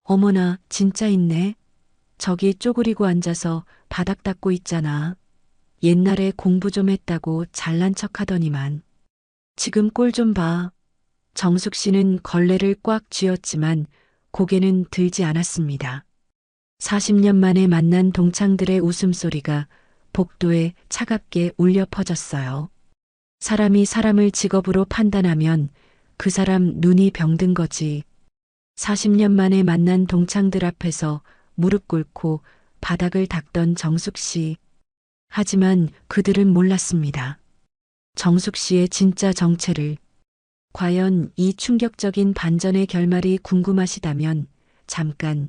어머나, 진짜 있네. 저기 쪼그리고 앉아서 바닥 닦고 있잖아. 옛날에 공부 좀 했다고 잘난 척 하더니만. 지금 꼴 좀 봐. 정숙 씨는 걸레를 꽉 쥐었지만 고개는 들지 않았습니다. 40년 만에 만난 동창들의 웃음소리가 복도에 차갑게 울려 퍼졌어요. 사람이 사람을 직업으로 판단하면 그 사람 눈이 병든 거지. 40년 만에 만난 동창들 앞에서 무릎 꿇고 바닥을 닦던 정숙 씨. 하지만 그들은 몰랐습니다. 정숙 씨의 진짜 정체를. 과연 이 충격적인 반전의 결말이 궁금하시다면 잠깐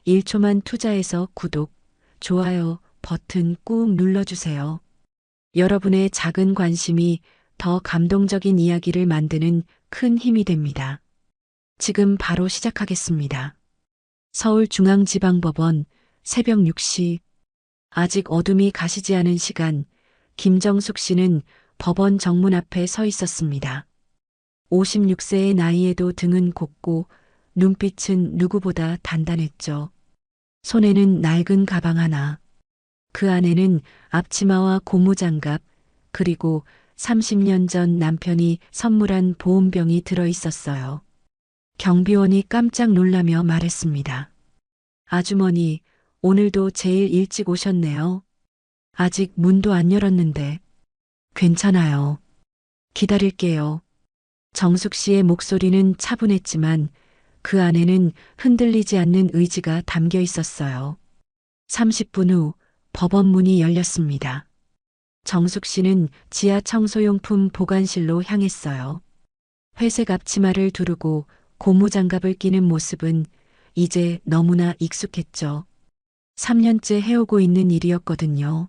1초만 투자해서 구독, 좋아요 버튼 꾹 눌러주세요. 여러분의 작은 관심이 더 감동적인 이야기를 만드는 큰 힘이 됩니다. 지금 바로 시작하겠습니다. 서울중앙지방법원 새벽 6시. 아직 어둠이 가시지 않은 시간, 김정숙 씨는 법원 정문 앞에 서 있었습니다. 56세의 나이에도 등은 곱고 눈빛은 누구보다 단단했죠. 손에는 낡은 가방 하나. 그 안에는 앞치마와 고무장갑, 그리고 30년 전 남편이 선물한 보온병이 들어 있었어요. 경비원이 깜짝 놀라며 말했습니다. 아주머니, 오늘도 제일 일찍 오셨네요. 아직 문도 안 열었는데. 괜찮아요. 기다릴게요. 정숙 씨의 목소리는 차분했지만 그 안에는 흔들리지 않는 의지가 담겨 있었어요. 30분 후 법원 문이 열렸습니다. 정숙 씨는 지하 청소용품 보관실로 향했어요. 회색 앞치마를 두르고 고무장갑을 끼는 모습은 이제 너무나 익숙했죠. 3년째 해오고 있는 일이었거든요.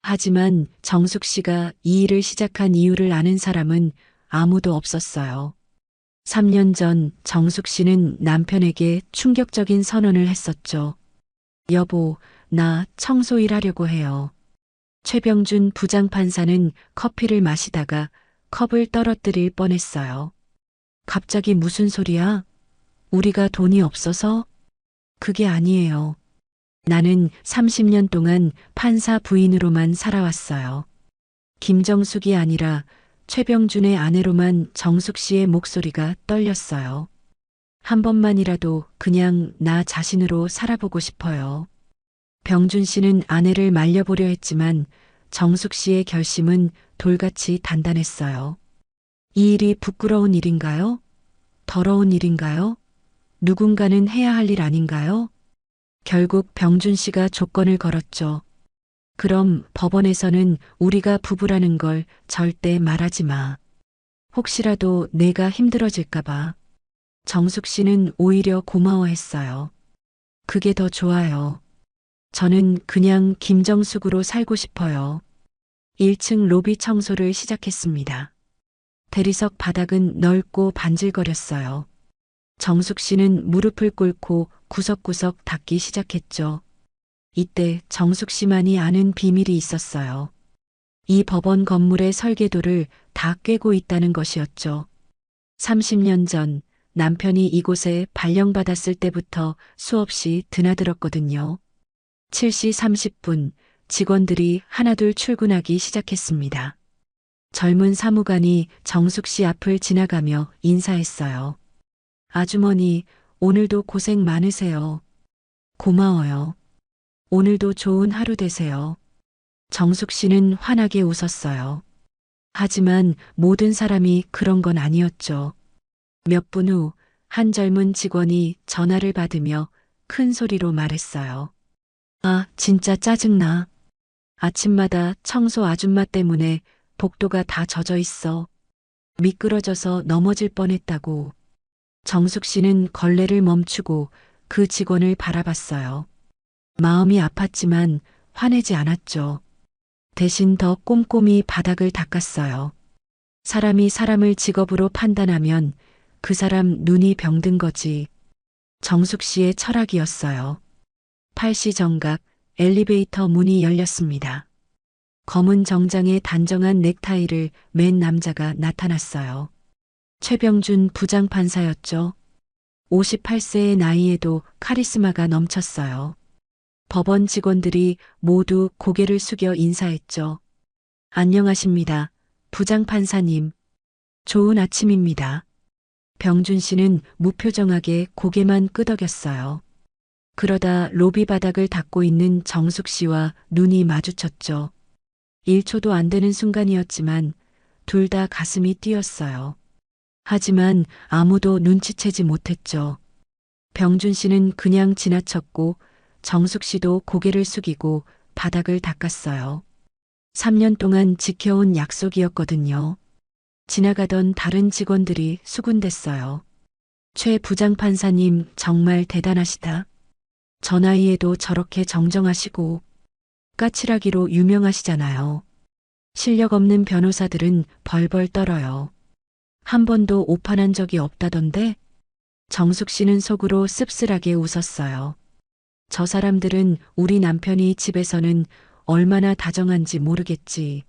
하지만 정숙 씨가 이 일을 시작한 이유를 아는 사람은 아무도 없었어요. 3년 전 정숙 씨는 남편에게 충격적인 선언을 했었죠. 여보, 나 청소일 하려고 해요. 최병준 부장판사는 커피를 마시다가 컵을 떨어뜨릴 뻔했어요. 갑자기 무슨 소리야? 우리가 돈이 없어서? 그게 아니에요. 나는 30년 동안 판사 부인으로만 살아왔어요. 김정숙이 아니라 최병준의 아내로만 정숙 씨의 목소리가 떨렸어요. 한 번만이라도 그냥 나 자신으로 살아보고 싶어요. 병준 씨는 아내를 말려보려 했지만 정숙 씨의 결심은 돌같이 단단했어요. 이 일이 부끄러운 일인가요? 더러운 일인가요? 누군가는 해야 할 일 아닌가요? 결국 병준 씨가 조건을 걸었죠. 그럼 법원에서는 우리가 부부라는 걸 절대 말하지 마. 혹시라도 내가 힘들어질까봐. 정숙 씨는 오히려 고마워했어요. 그게 더 좋아요. 저는 그냥 김정숙으로 살고 싶어요. 1층 로비 청소를 시작했습니다. 대리석 바닥은 넓고 반질거렸어요. 정숙 씨는 무릎을 꿇고 구석구석 닦기 시작했죠. 이때 정숙 씨만이 아는 비밀이 있었어요. 이 법원 건물의 설계도를 다 꿰고 있다는 것이었죠. 30년 전 남편이 이곳에 발령받았을 때부터 수없이 드나들었거든요. 7시 30분 직원들이 하나둘 출근하기 시작했습니다. 젊은 사무관이 정숙 씨 앞을 지나가며 인사했어요. 아주머니, 오늘도 고생 많으세요. 고마워요. 오늘도 좋은 하루 되세요. 정숙 씨는 환하게 웃었어요. 하지만 모든 사람이 그런 건 아니었죠. 몇 분 후 한 젊은 직원이 전화를 받으며 큰 소리로 말했어요. 아, 진짜 짜증나. 아침마다 청소 아줌마 때문에 복도가 다 젖어 있어. 미끄러져서 넘어질 뻔했다고. 정숙 씨는 걸레를 멈추고 그 직원을 바라봤어요. 마음이 아팠지만 화내지 않았죠. 대신 더 꼼꼼히 바닥을 닦았어요. 사람이 사람을 직업으로 판단하면 그 사람 눈이 병든 거지. 정숙 씨의 철학이었어요. 8시 정각 엘리베이터 문이 열렸습니다. 검은 정장에 단정한 넥타이를 맨 남자가 나타났어요. 최병준 부장판사였죠. 58세의 나이에도 카리스마가 넘쳤어요. 법원 직원들이 모두 고개를 숙여 인사했죠. 안녕하십니다. 부장판사님. 좋은 아침입니다. 병준 씨는 무표정하게 고개만 끄덕였어요. 그러다 로비 바닥을 닦고 있는 정숙 씨와 눈이 마주쳤죠. 1초도 안 되는 순간이었지만 둘 다 가슴이 뛰었어요. 하지만 아무도 눈치채지 못했죠. 병준 씨는 그냥 지나쳤고 정숙 씨도 고개를 숙이고 바닥을 닦았어요. 3년 동안 지켜온 약속이었거든요. 지나가던 다른 직원들이 수군댔어요. 최 부장판사님 정말 대단하시다. 저 나이에도 저렇게 정정하시고 까칠하기로 유명하시잖아요. 실력 없는 변호사들은 벌벌 떨어요. 한 번도 오판한 적이 없다던데? 정숙 씨는 속으로 씁쓸하게 웃었어요. 저 사람들은 우리 남편이 집에서는 얼마나 다정한지 모르겠지.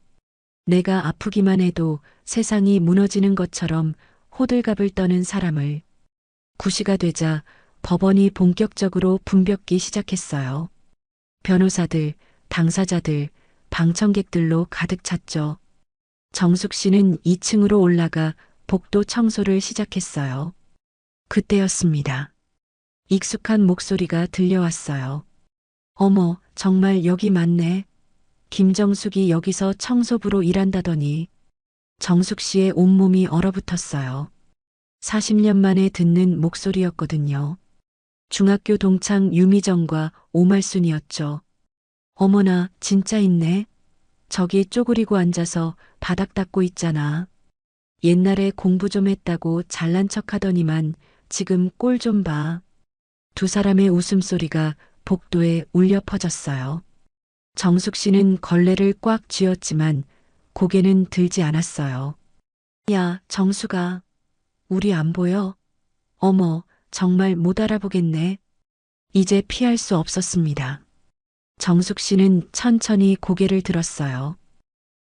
내가 아프기만 해도 세상이 무너지는 것처럼 호들갑을 떠는 사람을. 9시가 되자 법원이 본격적으로 붐볐기 시작했어요. 변호사들, 당사자들, 방청객들로 가득 찼죠. 정숙 씨는 2층으로 올라가 복도 청소를 시작했어요. 그때였습니다. 익숙한 목소리가 들려왔어요. 어머, 정말 여기 맞네. 김정숙이 여기서 청소부로 일한다더니. 정숙 씨의 온몸이 얼어붙었어요. 40년 만에 듣는 목소리였거든요. 중학교 동창 유미정과 오말순이었죠. 어머나, 진짜 있네. 저기 쪼그리고 앉아서 바닥 닦고 있잖아. 옛날에 공부 좀 했다고 잘난 척 하더니만 지금 꼴 좀 봐. 두 사람의 웃음소리가 복도에 울려 퍼졌어요. 정숙 씨는 걸레를 꽉 쥐었지만 고개는 들지 않았어요. 야, 정숙아. 우리 안 보여? 어머, 정말 못 알아보겠네. 이제 피할 수 없었습니다. 정숙 씨는 천천히 고개를 들었어요.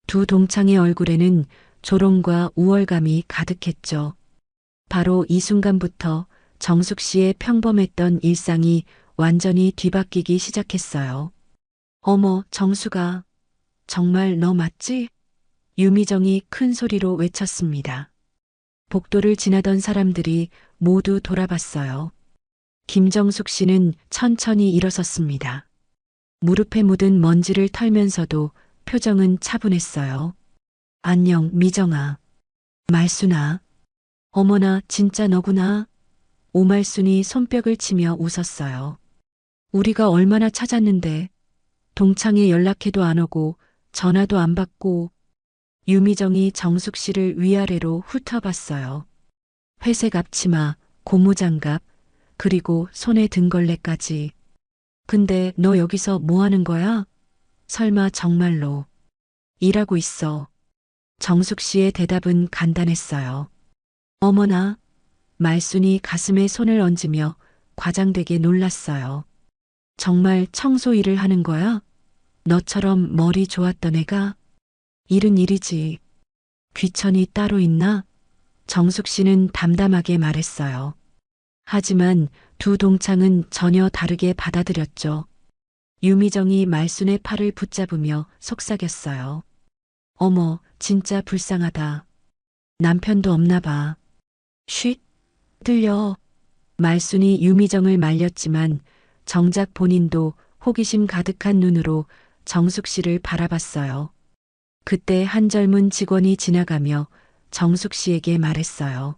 두 동창의 얼굴에는 조롱과 우월감이 가득했죠. 바로 이 순간부터 정숙 씨의 평범했던 일상이 완전히 뒤바뀌기 시작했어요. 어머, 정숙아. 정말 너 맞지? 유미정이 큰 소리로 외쳤습니다. 복도를 지나던 사람들이 모두 돌아봤어요. 김정숙 씨는 천천히 일어섰습니다. 무릎에 묻은 먼지를 털면서도 표정은 차분했어요. 안녕, 미정아. 말순아. 어머나, 진짜 너구나. 오말순이 손뼉을 치며 웃었어요. 우리가 얼마나 찾았는데 동창회 연락해도 안 오고 전화도 안 받고. 유미정이 정숙 씨를 위아래로 훑어봤어요. 회색 앞치마, 고무장갑, 그리고 손에 등걸레까지. 근데 너 여기서 뭐 하는 거야? 설마 정말로. 일하고 있어. 정숙 씨의 대답은 간단했어요. 어머나. 말순이 가슴에 손을 얹으며 과장되게 놀랐어요. 정말 청소 일을 하는 거야? 너처럼 머리 좋았던 애가? 일은 일이지. 귀천이 따로 있나? 정숙 씨는 담담하게 말했어요. 하지만 두 동창은 전혀 다르게 받아들였죠. 유미정이 말순의 팔을 붙잡으며 속삭였어요. 어머, 진짜 불쌍하다. 남편도 없나 봐. 쉿, 들려. 말순이 유미정을 말렸지만 정작 본인도 호기심 가득한 눈으로 정숙 씨를 바라봤어요. 그때 한 젊은 직원이 지나가며 정숙 씨에게 말했어요.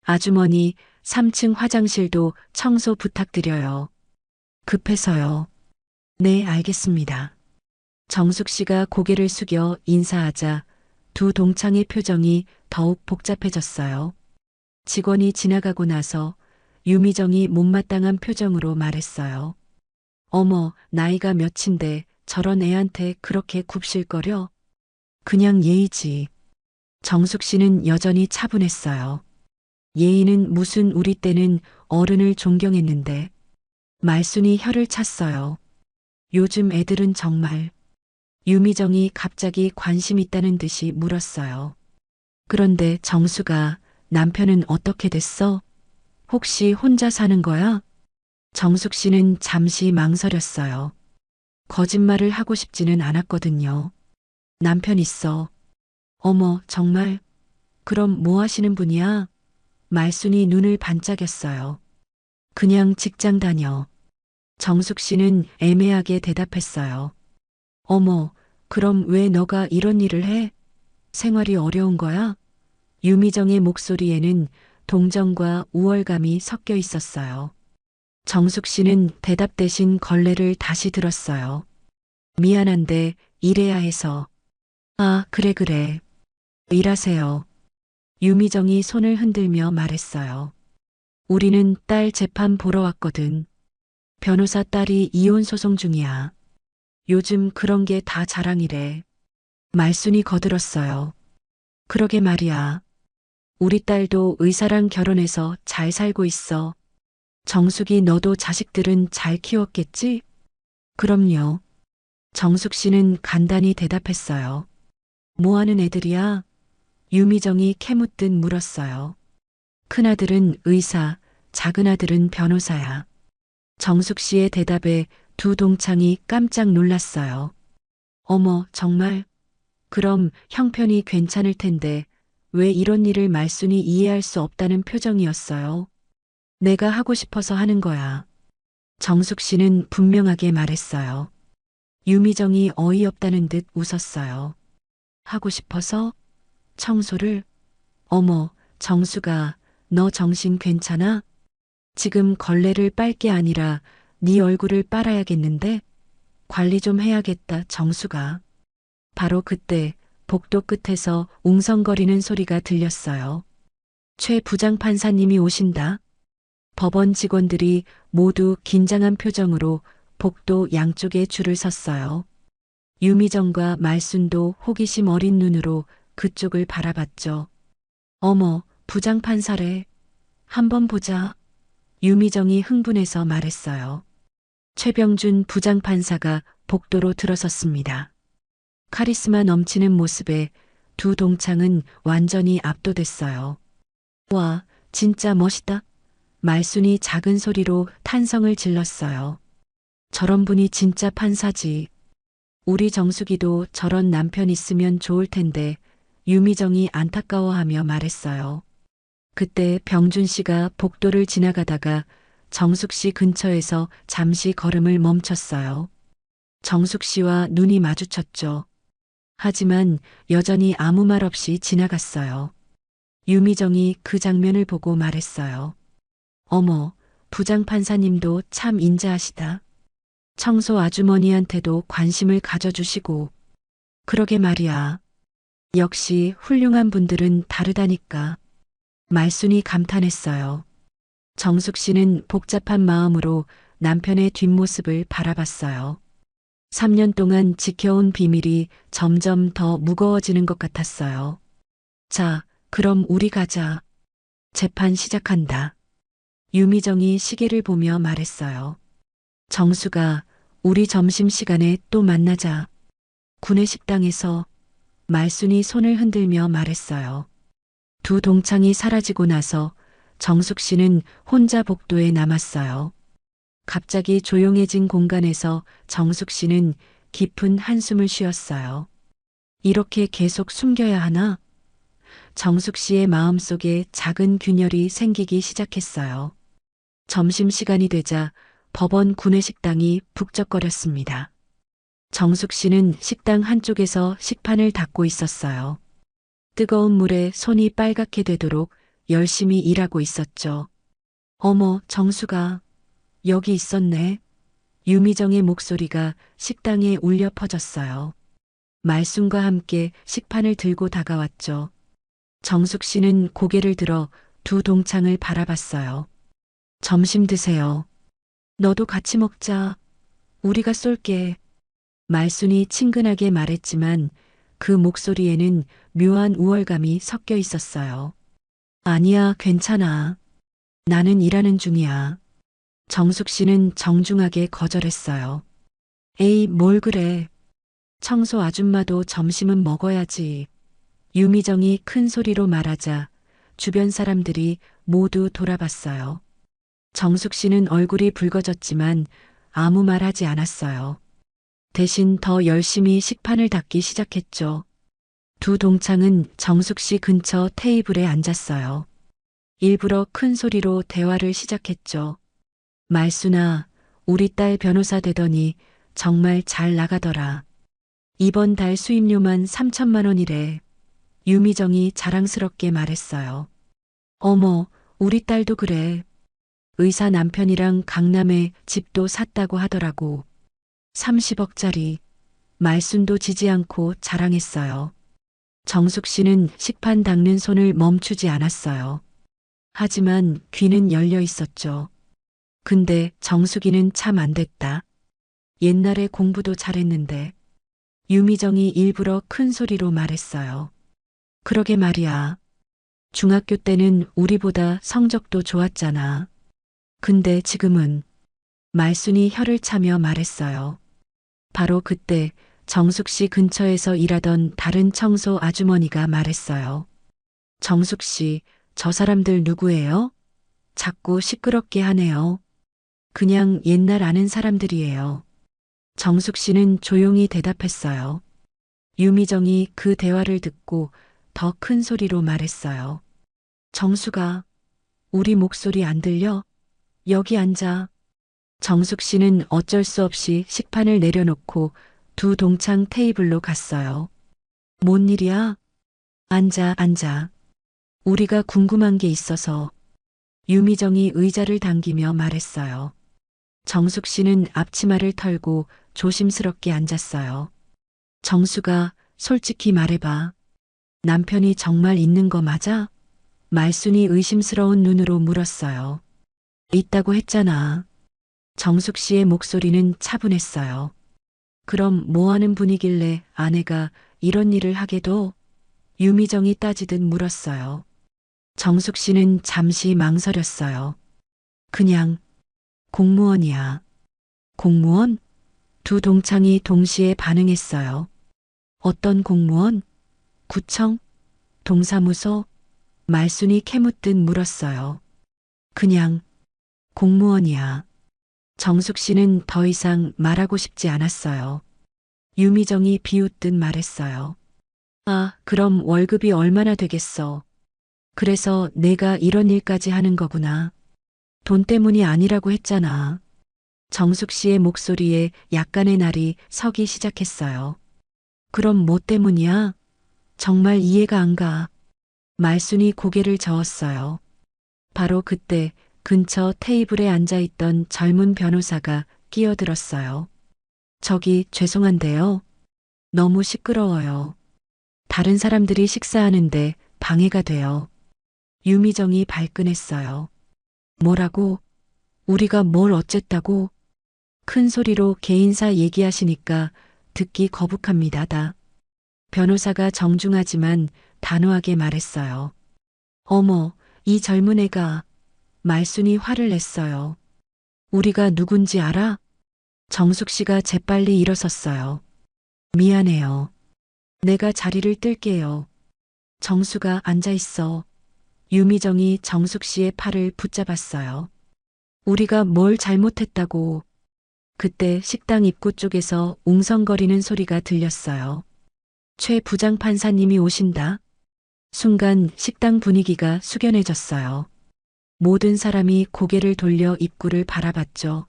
아주머니, 3층 화장실도 청소 부탁드려요. 급해서요. 네, 알겠습니다. 정숙 씨가 고개를 숙여 인사하자 두 동창의 표정이 더욱 복잡해졌어요. 직원이 지나가고 나서 유미정이 못마땅한 표정으로 말했어요. 어머, 나이가 몇인데 저런 애한테 그렇게 굽실거려? 그냥 예의지. 정숙 씨는 여전히 차분했어요. 예의는 무슨 우리 때는 어른을 존경했는데. 말순이 혀를 찼어요. 요즘 애들은 정말. 유미정이 갑자기 관심 있다는 듯이 물었어요. 그런데 정수가 남편은 어떻게 됐어? 혹시 혼자 사는 거야? 정숙 씨는 잠시 망설였어요. 거짓말을 하고 싶지는 않았거든요. 남편 있어. 어머, 정말? 그럼 뭐 하시는 분이야? 말순이 눈을 반짝였어요. 그냥 직장 다녀. 정숙 씨는 애매하게 대답했어요. 어머, 그럼 왜 너가 이런 일을 해? 생활이 어려운 거야? 유미정의 목소리에는 동정과 우월감이 섞여 있었어요. 정숙 씨는 대답 대신 걸레를 다시 들었어요. 미안한데 일해야 해서. 아, 그래. 일하세요. 유미정이 손을 흔들며 말했어요. 우리는 딸 재판 보러 왔거든. 변호사 딸이 이혼 소송 중이야. 요즘 그런 게 다 자랑이래. 말순이 거들었어요. 그러게 말이야. 우리 딸도 의사랑 결혼해서 잘 살고 있어. 정숙이 너도 자식들은 잘 키웠겠지? 그럼요. 정숙 씨는 간단히 대답했어요. 뭐 하는 애들이야? 유미정이 캐묻듯 물었어요. 큰아들은 의사, 작은아들은 변호사야. 정숙 씨의 대답에 두 동창이 깜짝 놀랐어요. 어머, 정말? 그럼 형편이 괜찮을 텐데 왜 이런 일을 말순이 이해할 수 없다는 표정이었어요. 내가 하고 싶어서 하는 거야. 정숙 씨는 분명하게 말했어요. 유미정이 어이없다는 듯 웃었어요. 하고 싶어서? 청소를? 어머, 정수가, 너 정신 괜찮아? 지금 걸레를 빨 게 아니라 네 얼굴을 빨아야겠는데? 관리 좀 해야겠다, 정수가. 바로 그때 복도 끝에서 웅성거리는 소리가 들렸어요. 최 부장판사님이 오신다. 법원 직원들이 모두 긴장한 표정으로 복도 양쪽에 줄을 섰어요. 유미정과 말순도 호기심 어린 눈으로 그쪽을 바라봤죠. 어머, 부장판사래. 한번 보자. 유미정이 흥분해서 말했어요. 최병준 부장판사가 복도로 들어섰습니다. 카리스마 넘치는 모습에 두 동창은 완전히 압도됐어요. 와, 진짜 멋있다. 말순이 작은 소리로 탄성을 질렀어요. 저런 분이 진짜 판사지. 우리 정숙이도 저런 남편 있으면 좋을 텐데 유미정이 안타까워하며 말했어요. 그때 병준 씨가 복도를 지나가다가 정숙 씨 근처에서 잠시 걸음을 멈췄어요. 정숙 씨와 눈이 마주쳤죠. 하지만 여전히 아무 말 없이 지나갔어요. 유미정이 그 장면을 보고 말했어요. 어머, 부장판사님도 참 인자하시다. 청소 아주머니한테도 관심을 가져주시고. 그러게 말이야. 역시 훌륭한 분들은 다르다니까. 말순이 감탄했어요. 정숙 씨는 복잡한 마음으로 남편의 뒷모습을 바라봤어요. 3년 동안 지켜온 비밀이 점점 더 무거워지는 것 같았어요. 자, 그럼 우리 가자. 재판 시작한다. 유미정이 시계를 보며 말했어요. 정수가, 우리 점심시간에 또 만나자. 구내식당에서. 말순이 손을 흔들며 말했어요. 두 동창이 사라지고 나서 정숙 씨는 혼자 복도에 남았어요. 갑자기 조용해진 공간에서 정숙 씨는 깊은 한숨을 쉬었어요. 이렇게 계속 숨겨야 하나? 정숙 씨의 마음속에 작은 균열이 생기기 시작했어요. 점심시간이 되자 법원 구내식당이 북적거렸습니다. 정숙 씨는 식당 한쪽에서 식판을 닦고 있었어요. 뜨거운 물에 손이 빨갛게 되도록 열심히 일하고 있었죠. 어머, 정수가 여기 있었네. 유미정의 목소리가 식당에 울려 퍼졌어요. 말순과 함께 식판을 들고 다가왔죠. 정숙 씨는 고개를 들어 두 동창을 바라봤어요. 점심 드세요. 너도 같이 먹자. 우리가 쏠게. 말순이 친근하게 말했지만 그 목소리에는 묘한 우월감이 섞여 있었어요. 아니야, 괜찮아. 나는 일하는 중이야. 정숙 씨는 정중하게 거절했어요. 에이, 뭘 그래. 청소 아줌마도 점심은 먹어야지. 유미정이 큰 소리로 말하자 주변 사람들이 모두 돌아봤어요. 정숙 씨는 얼굴이 붉어졌지만 아무 말 하지 않았어요. 대신 더 열심히 식판을 닦기 시작했죠. 두 동창은 정숙 씨 근처 테이블에 앉았어요. 일부러 큰 소리로 대화를 시작했죠. 말순아, 우리 딸 변호사 되더니 정말 잘 나가더라. 이번 달 수입료만 3천만 원이래. 유미정이 자랑스럽게 말했어요. 어머, 우리 딸도 그래. 의사 남편이랑 강남에 집도 샀다고 하더라고. 30억짜리. 말순도 지지 않고 자랑했어요. 정숙 씨는 식판 닦는 손을 멈추지 않았어요. 하지만 귀는 열려 있었죠. 근데 정숙이는 참 안 됐다. 옛날에 공부도 잘했는데. 유미정이 일부러 큰 소리로 말했어요. 그러게 말이야. 중학교 때는 우리보다 성적도 좋았잖아. 근데 지금은 말순이 혀를 차며 말했어요. 바로 그때 정숙 씨 근처에서 일하던 다른 청소 아주머니가 말했어요. 정숙 씨, 저 사람들 누구예요? 자꾸 시끄럽게 하네요. 그냥 옛날 아는 사람들이에요. 정숙 씨는 조용히 대답했어요. 유미정이 그 대화를 듣고 더 큰 소리로 말했어요. 정숙아, 우리 목소리 안 들려? 여기 앉아. 정숙 씨는 어쩔 수 없이 식판을 내려놓고 두 동창 테이블로 갔어요. 뭔 일이야? 앉아, 앉아. 우리가 궁금한 게 있어서. 유미정이 의자를 당기며 말했어요. 정숙 씨는 앞치마를 털고 조심스럽게 앉았어요. 정숙아, 솔직히 말해봐. 남편이 정말 있는 거 맞아? 말순이 의심스러운 눈으로 물었어요. 있다고 했잖아. 정숙 씨의 목소리는 차분했어요. 그럼 뭐 하는 분이길래 아내가 이런 일을 하게 도? 유미정이 따지듯 물었어요. 정숙 씨는 잠시 망설였어요. 그냥 공무원이야. 공무원? 두 동창이 동시에 반응했어요. 어떤 공무원? 구청? 동사무소? 말순이 캐묻듯 물었어요. 그냥 공무원이야. 정숙 씨는 더 이상 말하고 싶지 않았어요. 유미정이 비웃듯 말했어요. 아, 그럼 월급이 얼마나 되겠어? 그래서 내가 이런 일까지 하는 거구나. 돈 때문이 아니라고 했잖아. 정숙 씨의 목소리에 약간의 날이 서기 시작했어요. 그럼 뭐 때문이야? 정말 이해가 안 가. 말순이 고개를 저었어요. 바로 그때 근처 테이블에 앉아있던 젊은 변호사가 끼어들었어요. 저기 죄송한데요. 너무 시끄러워요. 다른 사람들이 식사하는데 방해가 돼요. 유미정이 발끈했어요. 뭐라고? 우리가 뭘 어쨌다고? 큰 소리로 개인사 얘기하시니까 듣기 거북합니다. 변호사가 정중하지만 단호하게 말했어요. 어머, 이 젊은 애가. 말순이 화를 냈어요. 우리가 누군지 알아? 정숙 씨가 재빨리 일어섰어요. 미안해요. 내가 자리를 뜰게요. 정수가 앉아 있어. 유미정이 정숙 씨의 팔을 붙잡았어요. 우리가 뭘 잘못했다고. 그때 식당 입구 쪽에서 웅성거리는 소리가 들렸어요. 최 부장판사님이 오신다. 순간 식당 분위기가 숙연해졌어요. 모든 사람이 고개를 돌려 입구를 바라봤죠.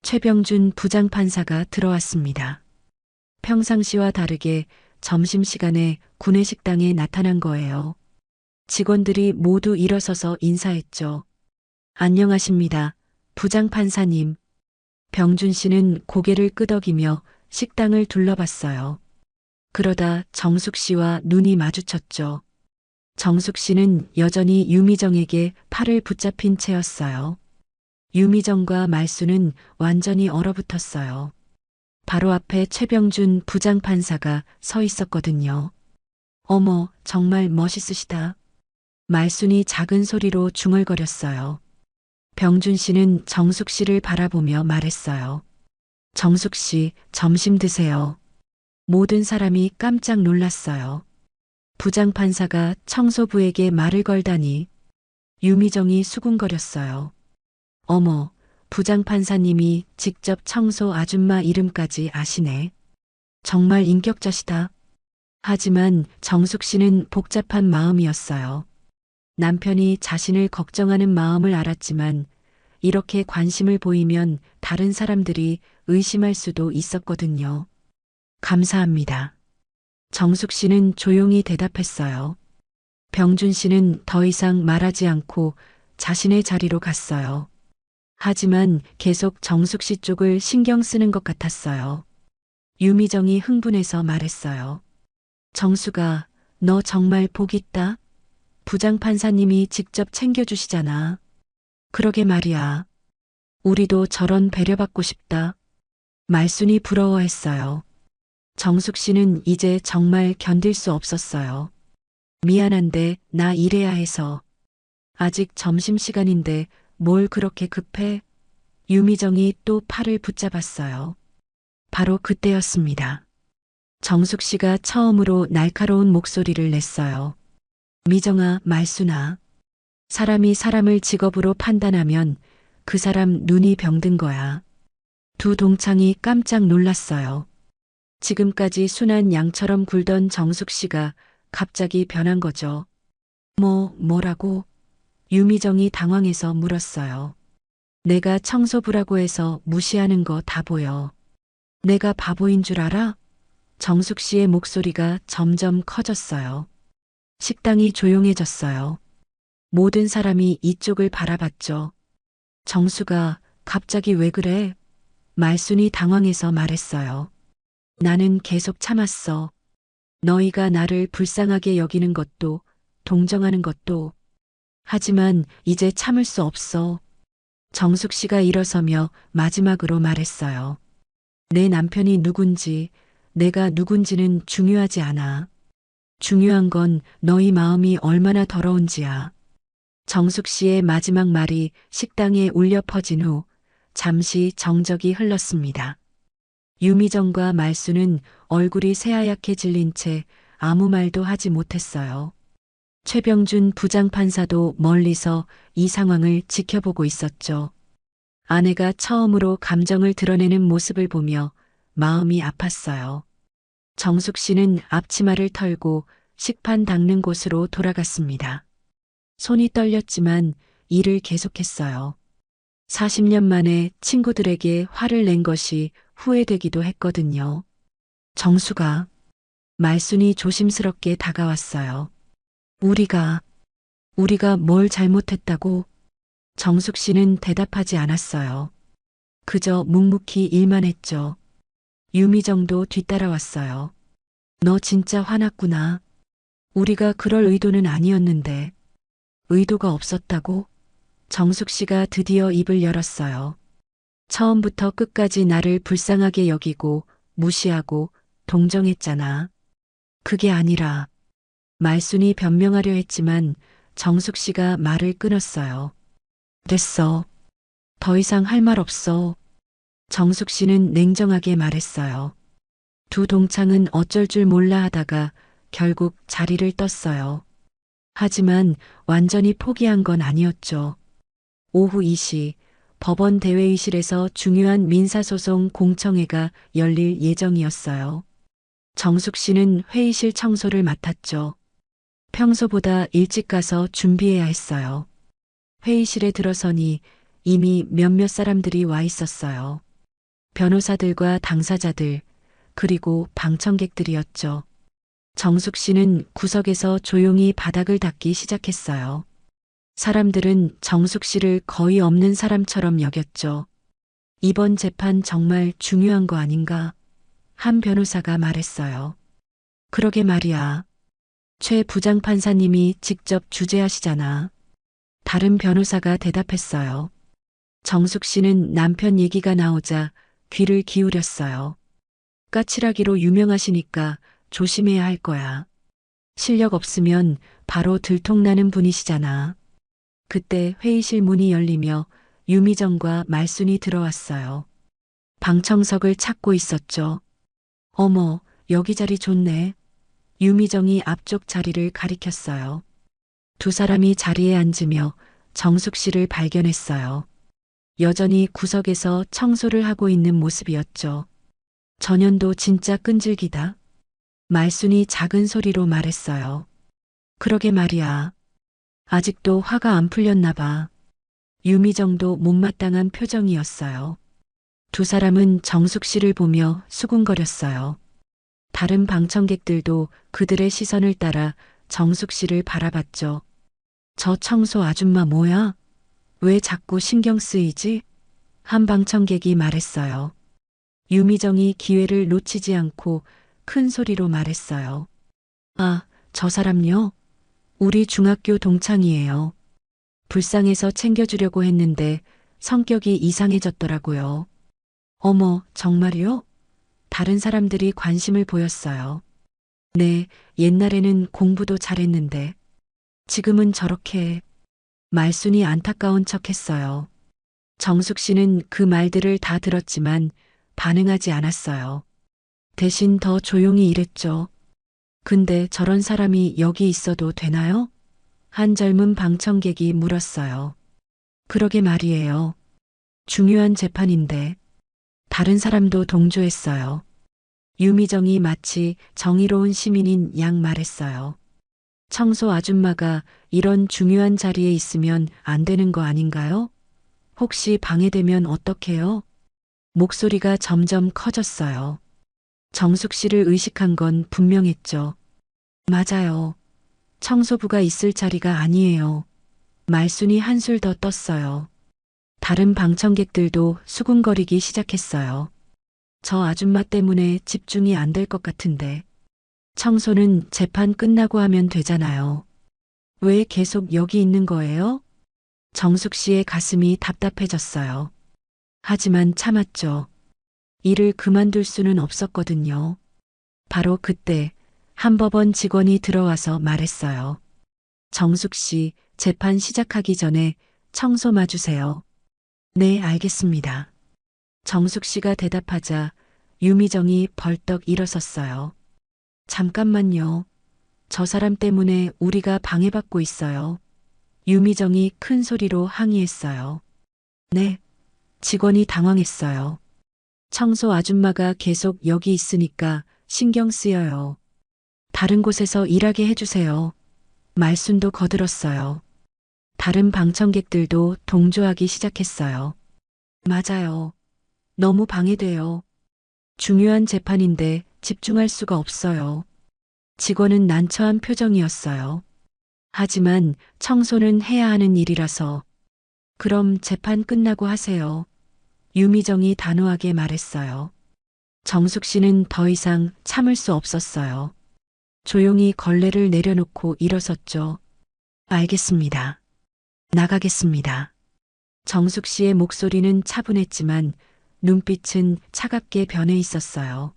최병준 부장판사가 들어왔습니다. 평상시와 다르게 점심시간에 구내식당에 나타난 거예요. 직원들이 모두 일어서서 인사했죠. 안녕하십니다. 부장판사님. 병준 씨는 고개를 끄덕이며 식당을 둘러봤어요. 그러다 정숙 씨와 눈이 마주쳤죠. 정숙 씨는 여전히 유미정에게 팔을 붙잡힌 채였어요. 유미정과 말수는 완전히 얼어붙었어요. 바로 앞에 최병준 부장판사가 서 있었거든요. 어머, 정말 멋있으시다. 말순이 작은 소리로 중얼거렸어요. 병준 씨는 정숙 씨를 바라보며 말했어요. 정숙 씨, 점심 드세요. 모든 사람이 깜짝 놀랐어요. 부장판사가 청소부에게 말을 걸다니 유미정이 수군거렸어요. 어머, 부장판사님이 직접 청소 아줌마 이름까지 아시네. 정말 인격자시다. 하지만 정숙 씨는 복잡한 마음이었어요. 남편이 자신을 걱정하는 마음을 알았지만 이렇게 관심을 보이면 다른 사람들이 의심할 수도 있었거든요. 감사합니다. 정숙 씨는 조용히 대답했어요. 병준 씨는 더 이상 말하지 않고 자신의 자리로 갔어요. 하지만 계속 정숙 씨 쪽을 신경 쓰는 것 같았어요. 유미정이 흥분해서 말했어요. 정숙아, 너 정말 복 있다? 부장판사님이 직접 챙겨주시잖아. 그러게 말이야. 우리도 저런 배려받고 싶다. 말순이 부러워했어요. 정숙 씨는 이제 정말 견딜 수 없었어요. 미안한데 나 일해야 해서. 아직 점심시간인데 뭘 그렇게 급해? 유미정이 또 팔을 붙잡았어요. 바로 그때였습니다. 정숙 씨가 처음으로 날카로운 목소리를 냈어요. 미정아, 말순아. 사람이 사람을 직업으로 판단하면 그 사람 눈이 병든 거야. 두 동창이 깜짝 놀랐어요. 지금까지 순한 양처럼 굴던 정숙 씨가 갑자기 변한 거죠. 뭐라고? 유미정이 당황해서 물었어요. 내가 청소부라고 해서 무시하는 거 다 보여. 내가 바보인 줄 알아? 정숙 씨의 목소리가 점점 커졌어요. 식당이 조용해졌어요. 모든 사람이 이쪽을 바라봤죠. 정수가 갑자기 왜 그래? 말순이 당황해서 말했어요. 나는 계속 참았어. 너희가 나를 불쌍하게 여기는 것도 동정하는 것도. 하지만 이제 참을 수 없어. 정숙 씨가 일어서며 마지막으로 말했어요. 내 남편이 누군지, 내가 누군지는 중요하지 않아. 중요한 건 너희 마음이 얼마나 더러운지야. 정숙 씨의 마지막 말이 식당에 울려 퍼진 후 잠시 정적이 흘렀습니다. 유미정과 말수는 얼굴이 새하얗게 질린 채 아무 말도 하지 못했어요. 최병준 부장판사도 멀리서 이 상황을 지켜보고 있었죠. 아내가 처음으로 감정을 드러내는 모습을 보며 마음이 아팠어요. 정숙 씨는 앞치마를 털고 식판 닦는 곳으로 돌아갔습니다. 손이 떨렸지만 일을 계속했어요. 40년 만에 친구들에게 화를 낸 것이 후회되기도 했거든요. 정수가 말순이 조심스럽게 다가왔어요. 우리가 뭘 잘못했다고? 정숙 씨는 대답하지 않았어요. 그저 묵묵히 일만 했죠. 유미정도 뒤따라왔어요. 너 진짜 화났구나. 우리가 그럴 의도는 아니었는데. 의도가 없었다고? 정숙 씨가 드디어 입을 열었어요. 처음부터 끝까지 나를 불쌍하게 여기고 무시하고 동정했잖아. 그게 아니라 말순이 변명하려 했지만 정숙 씨가 말을 끊었어요. 됐어. 더 이상 할 말 없어. 정숙 씨는 냉정하게 말했어요. 두 동창은 어쩔 줄 몰라 하다가 결국 자리를 떴어요. 하지만 완전히 포기한 건 아니었죠. 오후 2시 법원 대회의실에서 중요한 민사소송 공청회가 열릴 예정이었어요. 정숙 씨는 회의실 청소를 맡았죠. 평소보다 일찍 가서 준비해야 했어요. 회의실에 들어서니 이미 몇몇 사람들이 와 있었어요. 변호사들과 당사자들, 그리고 방청객들이었죠. 정숙 씨는 구석에서 조용히 바닥을 닦기 시작했어요. 사람들은 정숙 씨를 거의 없는 사람처럼 여겼죠. 이번 재판 정말 중요한 거 아닌가? 한 변호사가 말했어요. 그러게 말이야. 최 부장판사님이 직접 주재하시잖아. 다른 변호사가 대답했어요. 정숙 씨는 남편 얘기가 나오자 귀를 기울였어요. 까칠하기로 유명하시니까 조심해야 할 거야. 실력 없으면 바로 들통나는 분이시잖아. 그때 회의실 문이 열리며 유미정과 말순이 들어왔어요. 방청석을 찾고 있었죠. 어머, 여기 자리 좋네. 유미정이 앞쪽 자리를 가리켰어요. 두 사람이 자리에 앉으며 정숙 씨를 발견했어요. 여전히 구석에서 청소를 하고 있는 모습이었죠. 전현도 진짜 끈질기다. 말순이 작은 소리로 말했어요. 그러게 말이야. 아직도 화가 안 풀렸나 봐. 유미정도 못마땅한 표정이었어요. 두 사람은 정숙 씨를 보며 수군거렸어요. 다른 방청객들도 그들의 시선을 따라 정숙 씨를 바라봤죠. 저 청소 아줌마 뭐야? 왜 자꾸 신경 쓰이지? 한 방청객이 말했어요. 유미정이 기회를 놓치지 않고 큰 소리로 말했어요. 아, 저 사람요? 우리 중학교 동창이에요. 불쌍해서 챙겨주려고 했는데 성격이 이상해졌더라고요. 어머, 정말요? 다른 사람들이 관심을 보였어요. 네, 옛날에는 공부도 잘했는데 지금은 저렇게. 말순이 안타까운 척했어요. 정숙 씨는 그 말들을 다 들었지만 반응하지 않았어요. 대신 더 조용히 일했죠. 근데 저런 사람이 여기 있어도 되나요? 한 젊은 방청객이 물었어요. 그러게 말이에요. 중요한 재판인데. 다른 사람도 동조했어요. 유미정이 마치 정의로운 시민인 양 말했어요. 청소 아줌마가 이런 중요한 자리에 있으면 안 되는 거 아닌가요? 혹시 방해되면 어떡해요? 목소리가 점점 커졌어요. 정숙 씨를 의식한 건 분명했죠. 맞아요. 청소부가 있을 자리가 아니에요. 말순이 한술 더 떴어요. 다른 방청객들도 수군거리기 시작했어요. 저 아줌마 때문에 집중이 안 될 것 같은데. 청소는 재판 끝나고 하면 되잖아요. 왜 계속 여기 있는 거예요? 정숙 씨의 가슴이 답답해졌어요. 하지만 참았죠. 일을 그만둘 수는 없었거든요. 바로 그때 한 법원 직원이 들어와서 말했어요. 정숙 씨, 재판 시작하기 전에 청소 마주세요. 네, 알겠습니다. 정숙 씨가 대답하자 유미정이 벌떡 일어섰어요. 잠깐만요. 저 사람 때문에 우리가 방해받고 있어요. 유미정이 큰 소리로 항의했어요. 네. 직원이 당황했어요. 청소 아줌마가 계속 여기 있으니까 신경 쓰여요. 다른 곳에서 일하게 해주세요. 말순도 거들었어요. 다른 방청객들도 동조하기 시작했어요. 맞아요. 너무 방해돼요. 중요한 재판인데 집중할 수가 없어요. 직원은 난처한 표정이었어요. 하지만 청소는 해야 하는 일이라서. 그럼 재판 끝나고 하세요. 유미정이 단호하게 말했어요. 정숙 씨는 더 이상 참을 수 없었어요. 조용히 걸레를 내려놓고 일어섰죠. 알겠습니다. 나가겠습니다. 정숙 씨의 목소리는 차분했지만 눈빛은 차갑게 변해 있었어요.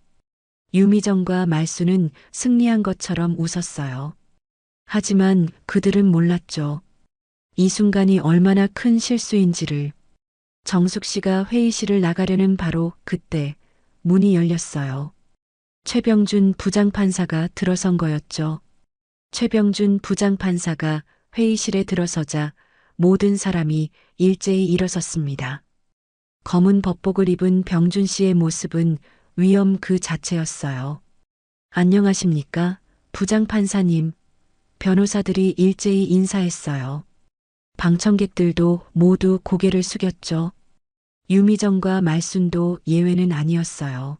유미정과 말수는 승리한 것처럼 웃었어요. 하지만 그들은 몰랐죠. 이 순간이 얼마나 큰 실수인지를. 정숙 씨가 회의실을 나가려는 바로 그때 문이 열렸어요. 최병준 부장판사가 들어선 거였죠. 최병준 부장판사가 회의실에 들어서자 모든 사람이 일제히 일어섰습니다. 검은 법복을 입은 병준 씨의 모습은 위험 그 자체였어요. 안녕하십니까, 부장판사님. 변호사들이 일제히 인사했어요. 방청객들도 모두 고개를 숙였죠. 유미정과 말순도 예외는 아니었어요.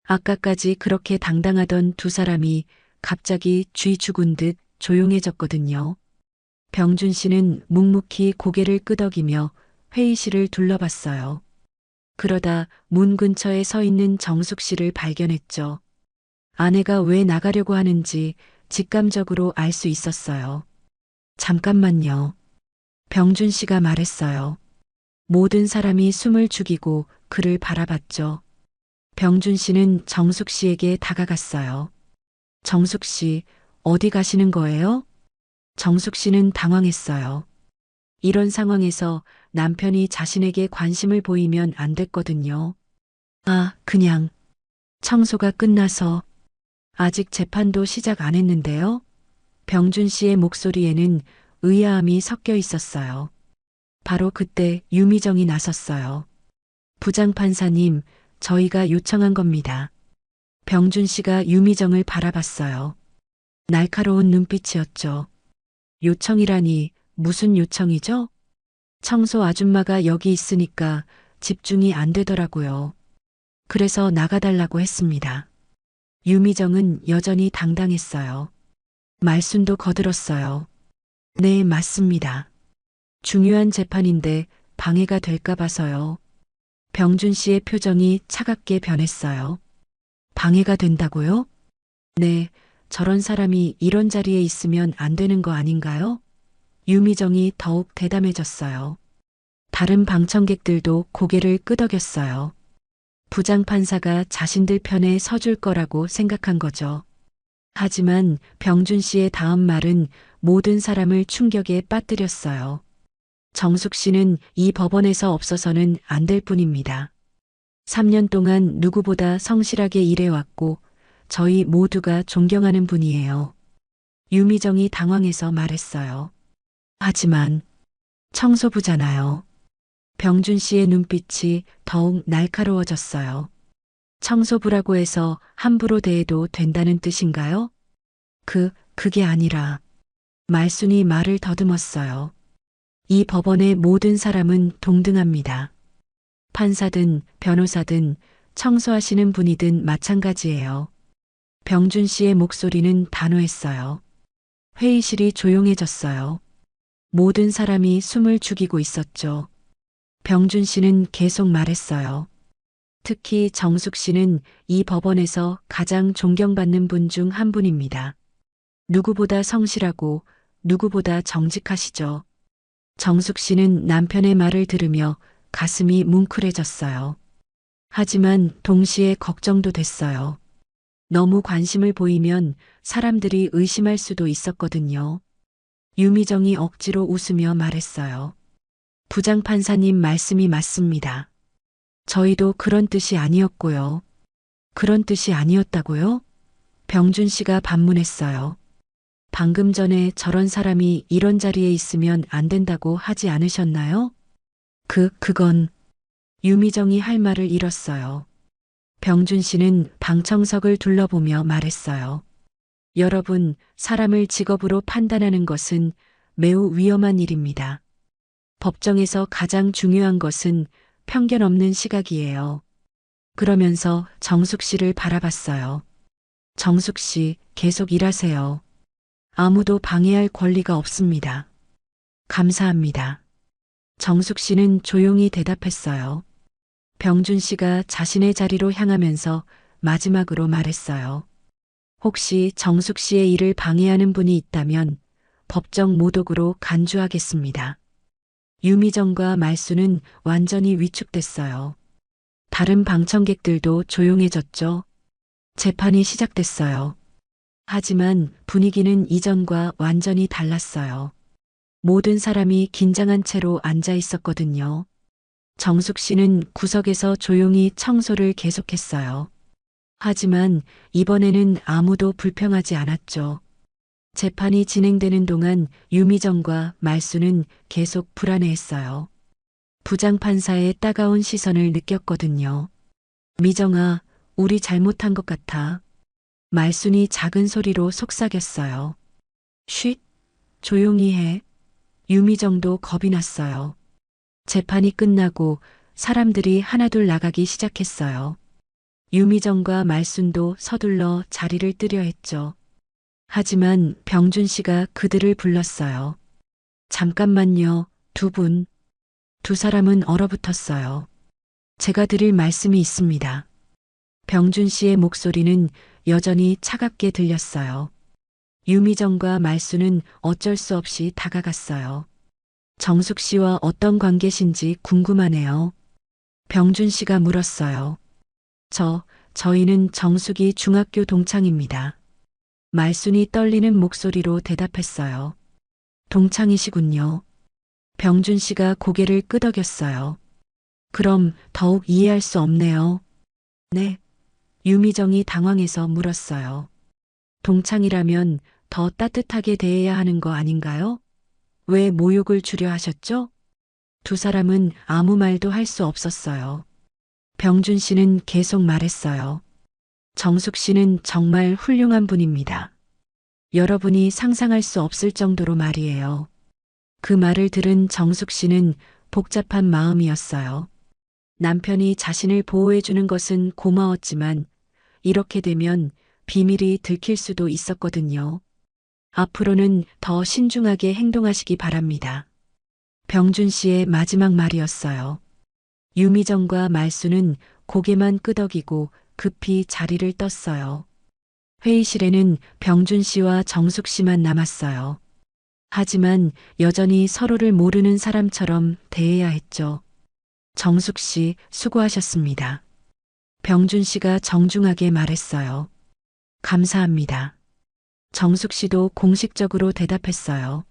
아까까지 그렇게 당당하던 두 사람이 갑자기 쥐 죽은 듯 조용해졌거든요. 병준 씨는 묵묵히 고개를 끄덕이며 회의실을 둘러봤어요. 그러다 문 근처에 서 있는 정숙 씨를 발견했죠. 아내가 왜 나가려고 하는지 직감적으로 알 수 있었어요. 잠깐만요. 병준 씨가 말했어요. 모든 사람이 숨을 죽이고 그를 바라봤죠. 병준 씨는 정숙 씨에게 다가갔어요. 정숙 씨, 어디 가시는 거예요? 정숙 씨는 당황했어요. 이런 상황에서 남편이 자신에게 관심을 보이면 안 됐거든요. 아, 그냥 청소가 끝나서. 아직 재판도 시작 안 했는데요. 병준 씨의 목소리에는 의아함이 섞여 있었어요. 바로 그때 유미정이 나섰어요. 부장판사님, 저희가 요청한 겁니다. 병준 씨가 유미정을 바라봤어요. 날카로운 눈빛이었죠. 요청이라니 무슨 요청이죠? 청소 아줌마가 여기 있으니까 집중이 안 되더라고요. 그래서 나가달라고 했습니다. 유미정은 여전히 당당했어요. 말순도 거들었어요. 네, 맞습니다. 중요한 재판인데 방해가 될까 봐서요. 병준 씨의 표정이 차갑게 변했어요. 방해가 된다고요? 네, 저런 사람이 이런 자리에 있으면 안 되는 거 아닌가요? 유미정이 더욱 대담해졌어요. 다른 방청객들도 고개를 끄덕였어요. 부장판사가 자신들 편에 서줄 거라고 생각한 거죠. 하지만 병준 씨의 다음 말은 모든 사람을 충격에 빠뜨렸어요. 정숙 씨는 이 법원에서 없어서는 안 될 뿐입니다. 3년 동안 누구보다 성실하게 일해왔고 저희 모두가 존경하는 분이에요. 유미정이 당황해서 말했어요. 하지만 청소부잖아요. 병준 씨의 눈빛이 더욱 날카로워졌어요. 청소부라고 해서 함부로 대해도 된다는 뜻인가요? 그게 아니라 말순이 말을 더듬었어요. 이 법원의 모든 사람은 동등합니다. 판사든 변호사든 청소하시는 분이든 마찬가지예요. 병준 씨의 목소리는 단호했어요. 회의실이 조용해졌어요. 모든 사람이 숨을 죽이고 있었죠. 병준 씨는 계속 말했어요. 특히 정숙 씨는 이 법원에서 가장 존경받는 분 중 한 분입니다. 누구보다 성실하고 누구보다 정직하시죠. 정숙 씨는 남편의 말을 들으며 가슴이 뭉클해졌어요. 하지만 동시에 걱정도 됐어요. 너무 관심을 보이면 사람들이 의심할 수도 있었거든요. 유미정이 억지로 웃으며 말했어요. 부장판사님 말씀이 맞습니다. 저희도 그런 뜻이 아니었고요. 그런 뜻이 아니었다고요? 병준 씨가 반문했어요. 방금 전에 저런 사람이 이런 자리에 있으면 안 된다고 하지 않으셨나요? 그건 유미정이 할 말을 잃었어요. 병준 씨는 방청석을 둘러보며 말했어요. 여러분, 사람을 직업으로 판단하는 것은 매우 위험한 일입니다. 법정에서 가장 중요한 것은 편견 없는 시각이에요. 그러면서 정숙 씨를 바라봤어요. 정숙 씨, 계속 일하세요. 아무도 방해할 권리가 없습니다. 감사합니다. 정숙 씨는 조용히 대답했어요. 병준 씨가 자신의 자리로 향하면서 마지막으로 말했어요. 혹시 정숙 씨의 일을 방해하는 분이 있다면 법정 모독으로 간주하겠습니다. 유미정과 말수는 완전히 위축됐어요. 다른 방청객들도 조용해졌죠. 재판이 시작됐어요. 하지만 분위기는 이전과 완전히 달랐어요. 모든 사람이 긴장한 채로 앉아 있었거든요. 정숙 씨는 구석에서 조용히 청소를 계속했어요. 하지만 이번에는 아무도 불평하지 않았죠. 재판이 진행되는 동안 유미정과 말수는 계속 불안해했어요. 부장판사의 따가운 시선을 느꼈거든요. 미정아, 우리 잘못한 것 같아. 말순이 작은 소리로 속삭였어요. 쉿, 조용히 해. 유미정도 겁이 났어요. 재판이 끝나고 사람들이 하나둘 나가기 시작했어요. 유미정과 말순도 서둘러 자리를 뜨려 했죠. 하지만 병준 씨가 그들을 불렀어요. 잠깐만요, 두 분. 두 사람은 얼어붙었어요. 제가 드릴 말씀이 있습니다. 병준 씨의 목소리는 여전히 차갑게 들렸어요. 유미정과 말수는 어쩔 수 없이 다가갔어요. 정숙 씨와 어떤 관계신지 궁금하네요. 병준 씨가 물었어요. 저희는 정숙이 중학교 동창입니다. 말순이 떨리는 목소리로 대답했어요. 동창이시군요. 병준 씨가 고개를 끄덕였어요. 그럼 더욱 이해할 수 없네요. 네. 유미정이 당황해서 물었어요. 동창이라면 더 따뜻하게 대해야 하는 거 아닌가요? 왜 모욕을 주려 하셨죠? 두 사람은 아무 말도 할 수 없었어요. 병준 씨는 계속 말했어요. 정숙 씨는 정말 훌륭한 분입니다. 여러분이 상상할 수 없을 정도로 말이에요. 그 말을 들은 정숙 씨는 복잡한 마음이었어요. 남편이 자신을 보호해주는 것은 고마웠지만 이렇게 되면 비밀이 들킬 수도 있었거든요. 앞으로는 더 신중하게 행동하시기 바랍니다. 병준 씨의 마지막 말이었어요. 유미정과 말수는 고개만 끄덕이고 급히 자리를 떴어요. 회의실에는 병준 씨와 정숙 씨만 남았어요. 하지만 여전히 서로를 모르는 사람처럼 대해야 했죠. 정숙 씨, 수고하셨습니다. 병준 씨가 정중하게 말했어요. 감사합니다. 정숙 씨도 공식적으로 대답했어요.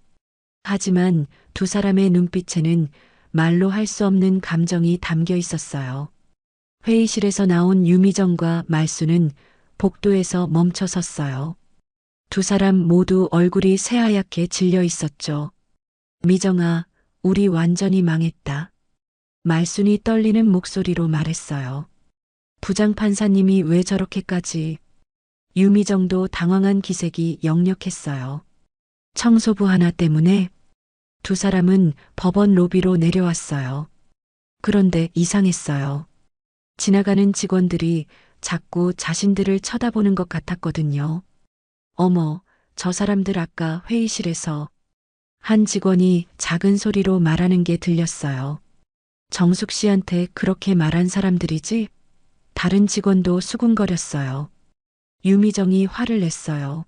하지만 두 사람의 눈빛에는 말로 할 수 없는 감정이 담겨 있었어요. 회의실에서 나온 유미정과 말수는 복도에서 멈춰 섰어요. 두 사람 모두 얼굴이 새하얗게 질려 있었죠. 미정아, 우리 완전히 망했다. 말순이 떨리는 목소리로 말했어요. 부장판사님이 왜 저렇게까지. 유미정도 당황한 기색이 역력했어요. 청소부 하나 때문에 두 사람은 법원 로비로 내려왔어요. 그런데 이상했어요. 지나가는 직원들이 자꾸 자신들을 쳐다보는 것 같았거든요. 어머, 저 사람들 아까 회의실에서 한 직원이 작은 소리로 말하는 게 들렸어요. 정숙 씨한테 그렇게 말한 사람들이지? 다른 직원도 수군거렸어요. 유미정이 화를 냈어요.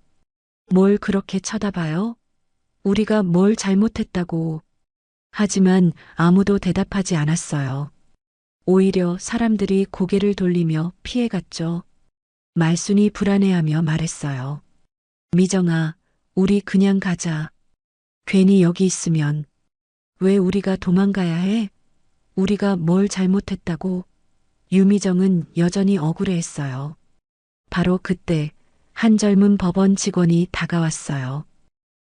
뭘 그렇게 쳐다봐요? 우리가 뭘 잘못했다고. 하지만 아무도 대답하지 않았어요. 오히려 사람들이 고개를 돌리며 피해갔죠. 말순이 불안해하며 말했어요. 미정아, 우리 그냥 가자. 괜히 여기 있으면 왜 우리가 도망가야 해? 우리가 뭘 잘못했다고? 유미정은 여전히 억울해했어요. 바로 그때 한 젊은 법원 직원이 다가왔어요.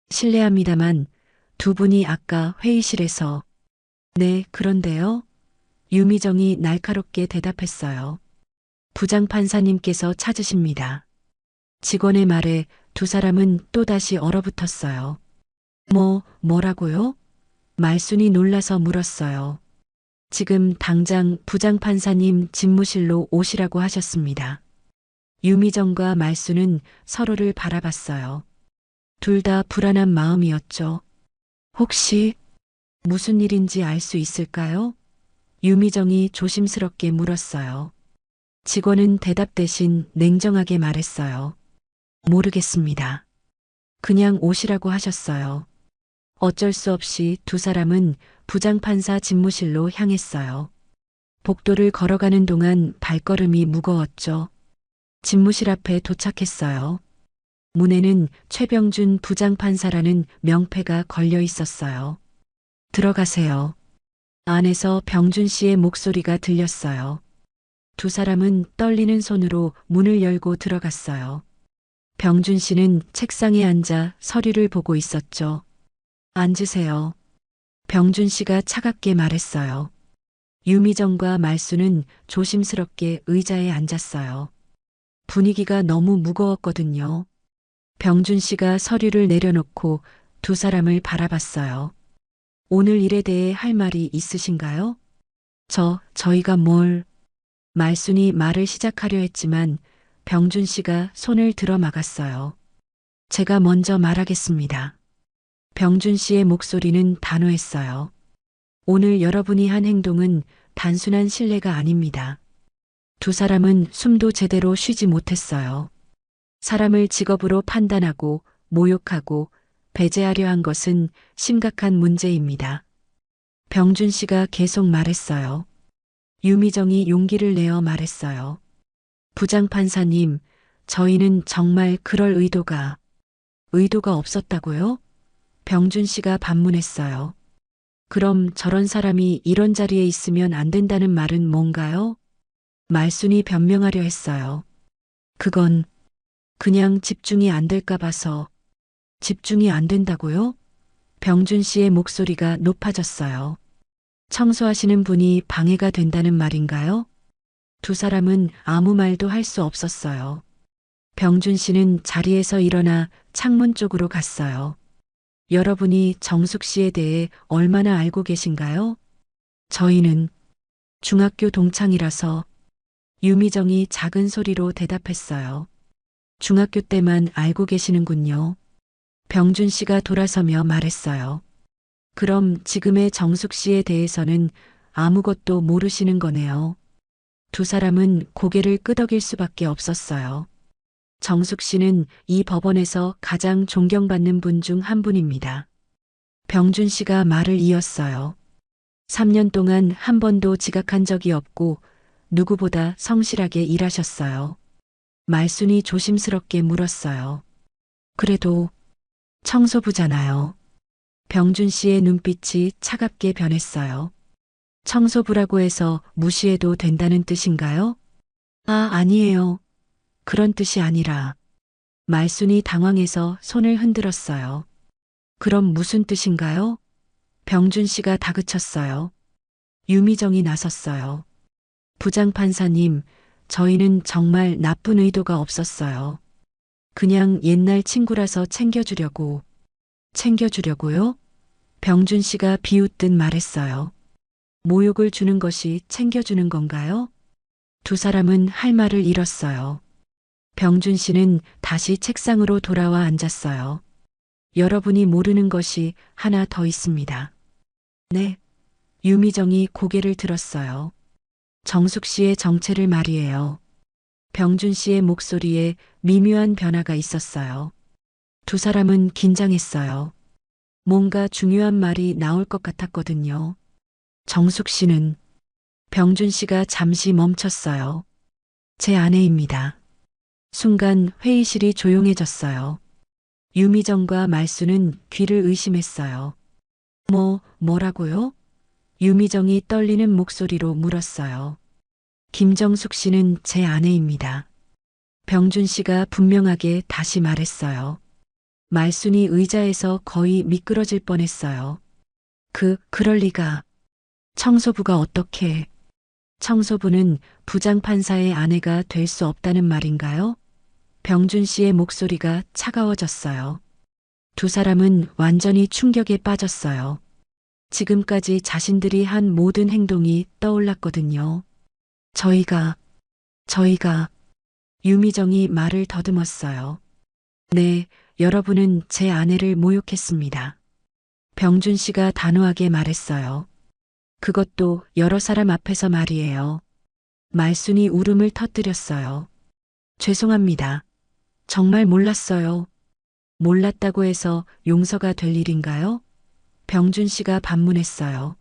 실례합니다만 두 분이 아까 회의실에서. 네, 그런데요. 유미정이 날카롭게 대답했어요. 부장판사님께서 찾으십니다. 직원의 말에 두 사람은 또다시 얼어붙었어요. 뭐라고요? 말순이 놀라서 물었어요. 지금 당장 부장판사님 집무실로 오시라고 하셨습니다. 유미정과 말순은 서로를 바라봤어요. 둘 다 불안한 마음이었죠. 혹시 무슨 일인지 알 수 있을까요? 유미정이 조심스럽게 물었어요. 직원은 대답 대신 냉정하게 말했어요. 모르겠습니다. 그냥 오시라고 하셨어요. 어쩔 수 없이 두 사람은 부장판사 집무실로 향했어요. 복도를 걸어가는 동안 발걸음이 무거웠죠. 집무실 앞에 도착했어요. 문에는 최병준 부장판사라는 명패가 걸려 있었어요. 들어가세요. 안에서 병준 씨의 목소리가 들렸어요. 두 사람은 떨리는 손으로 문을 열고 들어갔어요. 병준 씨는 책상에 앉아 서류를 보고 있었죠. 앉으세요. 병준 씨가 차갑게 말했어요. 유미정과 말수는 조심스럽게 의자에 앉았어요. 분위기가 너무 무거웠거든요. 병준 씨가 서류를 내려놓고 두 사람을 바라봤어요. 오늘 일에 대해 할 말이 있으신가요? 저희가 뭘? 말순이 말을 시작하려 했지만 병준 씨가 손을 들어 막았어요. 제가 먼저 말하겠습니다. 병준 씨의 목소리는 단호했어요. 오늘 여러분이 한 행동은 단순한 실례가 아닙니다. 두 사람은 숨도 제대로 쉬지 못했어요. 사람을 직업으로 판단하고 모욕하고 배제하려 한 것은 심각한 문제입니다. 병준 씨가 계속 말했어요. 유미정이 용기를 내어 말했어요. 부장판사님, 저희는 정말 그럴 의도가 없었다고요? 병준 씨가 반문했어요. 그럼 저런 사람이 이런 자리에 있으면 안 된다는 말은 뭔가요? 말순이 변명하려 했어요. 그건 그냥 집중이 안 될까 봐서. 집중이 안 된다고요? 병준 씨의 목소리가 높아졌어요. 청소하시는 분이 방해가 된다는 말인가요? 두 사람은 아무 말도 할 수 없었어요. 병준 씨는 자리에서 일어나 창문 쪽으로 갔어요. 여러분이 정숙 씨에 대해 얼마나 알고 계신가요? 저희는 중학교 동창이라서. 유미정이 작은 소리로 대답했어요. 중학교 때만 알고 계시는군요. 병준 씨가 돌아서며 말했어요. 그럼 지금의 정숙 씨에 대해서는 아무것도 모르시는 거네요. 두 사람은 고개를 끄덕일 수밖에 없었어요. 정숙 씨는 이 법원에서 가장 존경받는 분 중 한 분입니다. 병준 씨가 말을 이었어요. 3년 동안 한 번도 지각한 적이 없고 누구보다 성실하게 일하셨어요. 말순이 조심스럽게 물었어요. 그래도 청소부잖아요. 병준 씨의 눈빛이 차갑게 변했어요. 청소부라고 해서 무시해도 된다는 뜻인가요? 아, 아니에요. 그런 뜻이 아니라. 말순이 당황해서 손을 흔들었어요. 그럼 무슨 뜻인가요? 병준 씨가 다그쳤어요. 유미정이 나섰어요. 부장판사님, 저희는 정말 나쁜 의도가 없었어요. 그냥 옛날 친구라서 챙겨주려고. 챙겨주려고요? 병준 씨가 비웃듯 말했어요. 모욕을 주는 것이 챙겨주는 건가요? 두 사람은 할 말을 잃었어요. 병준 씨는 다시 책상으로 돌아와 앉았어요. 여러분이 모르는 것이 하나 더 있습니다. 네. 유미정이 고개를 들었어요. 정숙 씨의 정체를 말이에요. 병준 씨의 목소리에 미묘한 변화가 있었어요. 두 사람은 긴장했어요. 뭔가 중요한 말이 나올 것 같았거든요. 정숙 씨는. 병준 씨가 잠시 멈췄어요. 제 아내입니다. 순간 회의실이 조용해졌어요. 유미정과 말수는 귀를 의심했어요. 뭐라고요? 유미정이 떨리는 목소리로 물었어요. 김정숙 씨는 제 아내입니다. 병준 씨가 분명하게 다시 말했어요. 말순이 의자에서 거의 미끄러질 뻔했어요. 그럴 리가. 청소부가 어떻게. 청소부는 부장판사의 아내가 될 수 없다는 말인가요? 병준 씨의 목소리가 차가워졌어요. 두 사람은 완전히 충격에 빠졌어요. 지금까지 자신들이 한 모든 행동이 떠올랐거든요. 저희가. 유미정이 말을 더듬었어요. 네, 여러분은 제 아내를 모욕했습니다. 병준 씨가 단호하게 말했어요. 그것도 여러 사람 앞에서 말이에요. 말순이 울음을 터뜨렸어요. 죄송합니다. 정말 몰랐어요. 몰랐다고 해서 용서가 될 일인가요? 병준 씨가 반문했어요.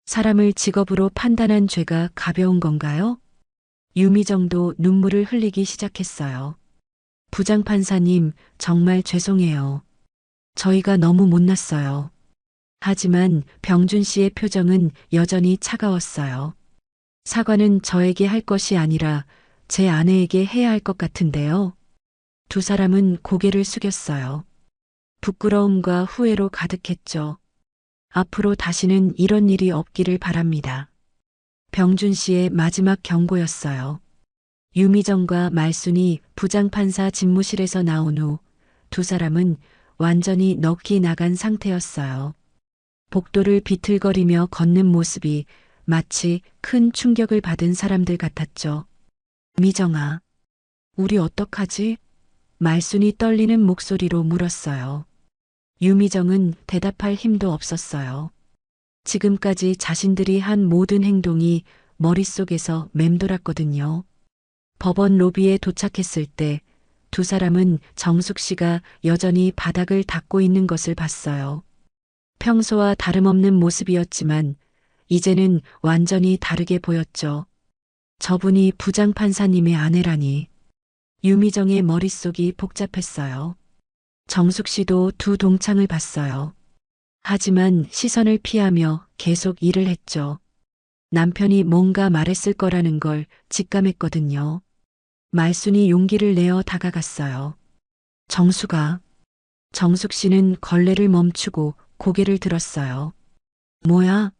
사람을 직업으로 판단한 죄가 가벼운 건가요? 유미정도 눈물을 흘리기 시작했어요. 부장판사님, 정말 죄송해요. 저희가 너무 못났어요. 하지만 병준 씨의 표정은 여전히 차가웠어요. 사과는 저에게 할 것이 아니라 제 아내에게 해야 할 것 같은데요. 두 사람은 고개를 숙였어요. 부끄러움과 후회로 가득했죠. 앞으로 다시는 이런 일이 없기를 바랍니다. 병준 씨의 마지막 경고였어요. 유미정과 말순이 부장판사 집무실에서 나온 후 두 사람은 완전히 넋이 나간 상태였어요. 복도를 비틀거리며 걷는 모습이 마치 큰 충격을 받은 사람들 같았죠. 미정아, 우리 어떡하지? 말순이 떨리는 목소리로 물었어요. 유미정은 대답할 힘도 없었어요. 지금까지 자신들이 한 모든 행동이 머릿속에서 맴돌았거든요. 법원 로비에 도착했을 때 두 사람은 정숙 씨가 여전히 바닥을 닦고 있는 것을 봤어요. 평소와 다름없는 모습이었지만 이제는 완전히 다르게 보였죠. 저분이 부장판사님의 아내라니. 유미정의 머릿속이 복잡했어요. 정숙 씨도 두 동창을 봤어요. 하지만 시선을 피하며 계속 일을 했죠. 남편이 뭔가 말했을 거라는 걸 직감했거든요. 말순이 용기를 내어 다가갔어요. 정수가. 정숙 씨는 걸레를 멈추고 고개를 들었어요. 뭐야?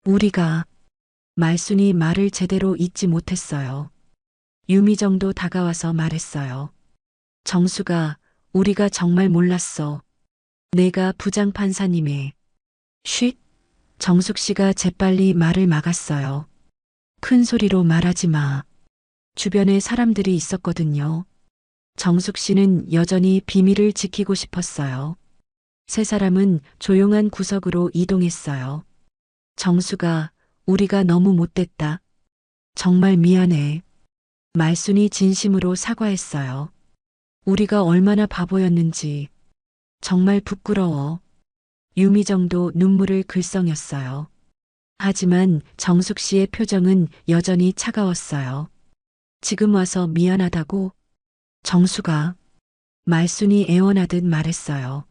우리가. 말순이 말을 제대로 잇지 못했어요. 유미정도 다가와서 말했어요. 정수가, 우리가 정말 몰랐어. 내가 부장판사님의. 쉿! 정숙 씨가 재빨리 말을 막았어요. 큰 소리로 말하지 마. 주변에 사람들이 있었거든요. 정숙 씨는 여전히 비밀을 지키고 싶었어요. 세 사람은 조용한 구석으로 이동했어요. 정수가, 우리가 너무 못됐다. 정말 미안해. 말순이 진심으로 사과했어요. 우리가 얼마나 바보였는지. 정말 부끄러워. 유미정도 눈물을 글썽였어요. 하지만 정숙 씨의 표정은 여전히 차가웠어요. 지금 와서 미안하다고? 정수가. 말순이 애원하듯 말했어요.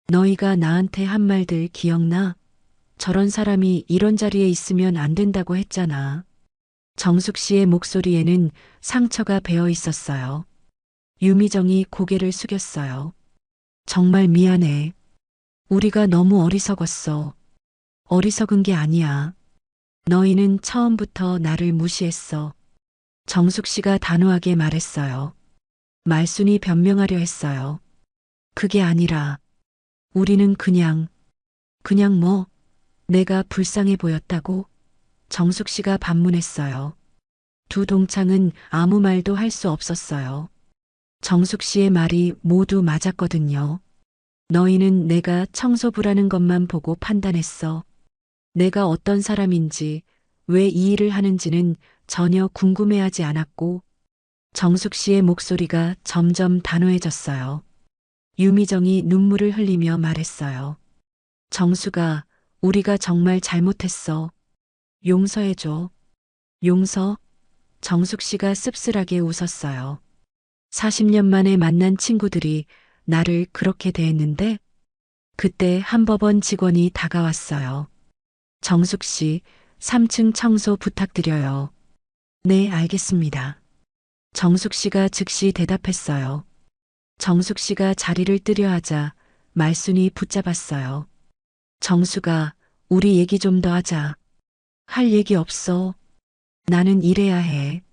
너희가 나한테 한 말들 기억나? 저런 사람이 이런 자리에 있으면 안 된다고 했잖아. 정숙 씨의 목소리에는 상처가 배어 있었어요. 유미정이 고개를 숙였어요. 정말 미안해. 우리가 너무 어리석었어. 어리석은 게 아니야. 너희는 처음부터 나를 무시했어. 정숙 씨가 단호하게 말했어요. 말순이 변명하려 했어요. 그게 아니라 우리는 그냥 뭐 내가 불쌍해 보였다고? 정숙 씨가 반문했어요. 두 동창은 아무 말도 할 수 없었어요. 정숙 씨의 말이 모두 맞았거든요. 너희는 내가 청소부라는 것만 보고 판단했어. 내가 어떤 사람인지, 왜 이 일을 하는지는 전혀 궁금해하지 않았고, 정숙 씨의 목소리가 점점 단호해졌어요. 유미정이 눈물을 흘리며 말했어요. 정수가, 우리가 정말 잘못했어. 용서해줘. 용서? 정숙 씨가 씁쓸하게 웃었어요. 40년 만에 만난 친구들이 나를 그렇게 대했는데, 그때 한 법원 직원이 다가왔어요. 정숙 씨, 3층 청소 부탁드려요. 네, 알겠습니다. 정숙 씨가 즉시 대답했어요. 정숙 씨가 자리를 뜨려 하자 말순이 붙잡았어요. 정수가, 우리 얘기 좀 더 하자. 할 얘기 없어. 나는 일해야 해.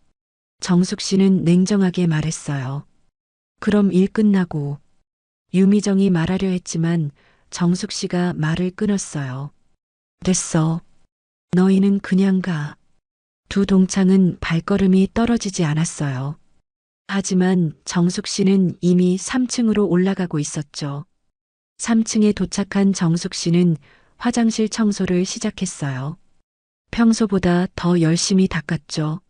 정숙 씨는 냉정하게 말했어요. 그럼 일 끝나고. 유미정이 말하려 했지만 정숙 씨가 말을 끊었어요. 됐어. 너희는 그냥 가. 두 동창은 발걸음이 떨어지지 않았어요. 하지만 정숙 씨는 이미 3층으로 올라가고 있었죠. 3층에 도착한 정숙 씨는 화장실 청소를 시작했어요. 평소보다 더 열심히 닦았죠.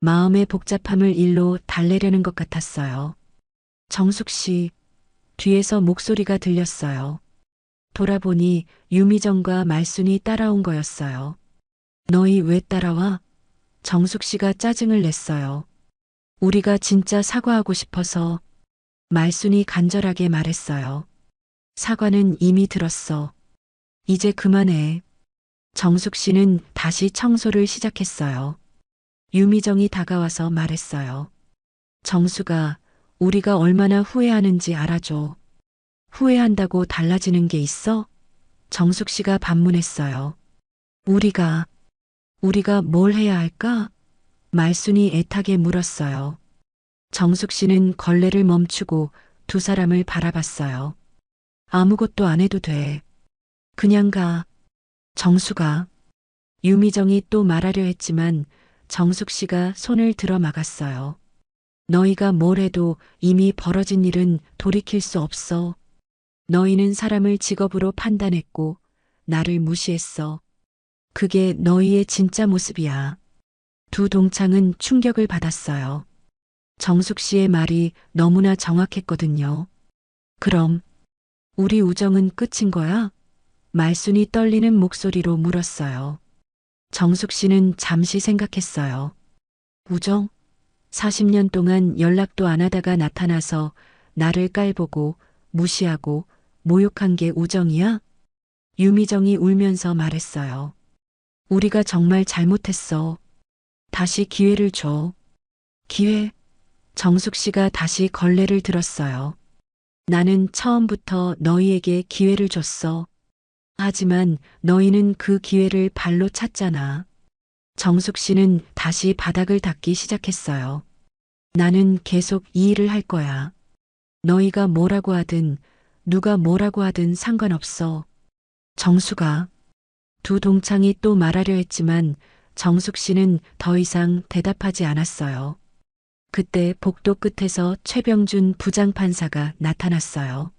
마음의 복잡함을 일로 달래려는 것 같았어요. 정숙 씨, 뒤에서 목소리가 들렸어요. 돌아보니 유미정과 말순이 따라온 거였어요. 너희 왜 따라와? 정숙 씨가 짜증을 냈어요. 우리가 진짜 사과하고 싶어서. 말순이 간절하게 말했어요. 사과는 이미 들었어. 이제 그만해. 정숙 씨는 다시 청소를 시작했어요. 유미정이 다가와서 말했어요. 정수가, 우리가 얼마나 후회하는지 알아줘. 후회한다고 달라지는 게 있어? 정숙 씨가 반문했어요. 우리가 뭘 해야 할까? 말순이 애타게 물었어요. 정숙 씨는 걸레를 멈추고 두 사람을 바라봤어요. 아무것도 안 해도 돼. 그냥 가. 정수가. 유미정이 또 말하려 했지만 정숙 씨가 손을 들어 막았어요. 너희가 뭘 해도 이미 벌어진 일은 돌이킬 수 없어. 너희는 사람을 직업으로 판단했고 나를 무시했어. 그게 너희의 진짜 모습이야. 두 동창은 충격을 받았어요. 정숙 씨의 말이 너무나 정확했거든요. 그럼 우리 우정은 끝인 거야? 말순이 떨리는 목소리로 물었어요. 정숙 씨는 잠시 생각했어요. 우정? 40년 동안 연락도 안 하다가 나타나서 나를 깔보고 무시하고 모욕한 게 우정이야? 유미정이 울면서 말했어요. 우리가 정말 잘못했어. 다시 기회를 줘. 기회. 정숙 씨가 다시 걸레를 들었어요. 나는 처음부터 너희에게 기회를 줬어. 하지만 너희는 그 기회를 발로 찼잖아. 정숙 씨는 다시 바닥을 닦기 시작했어요. 나는 계속 이 일을 할 거야. 너희가 뭐라고 하든 누가 뭐라고 하든 상관없어. 정수가 두 동창이 또 말하려 했지만 정숙 씨는 더 이상 대답하지 않았어요. 그때 복도 끝에서 최병준 부장판사가 나타났어요.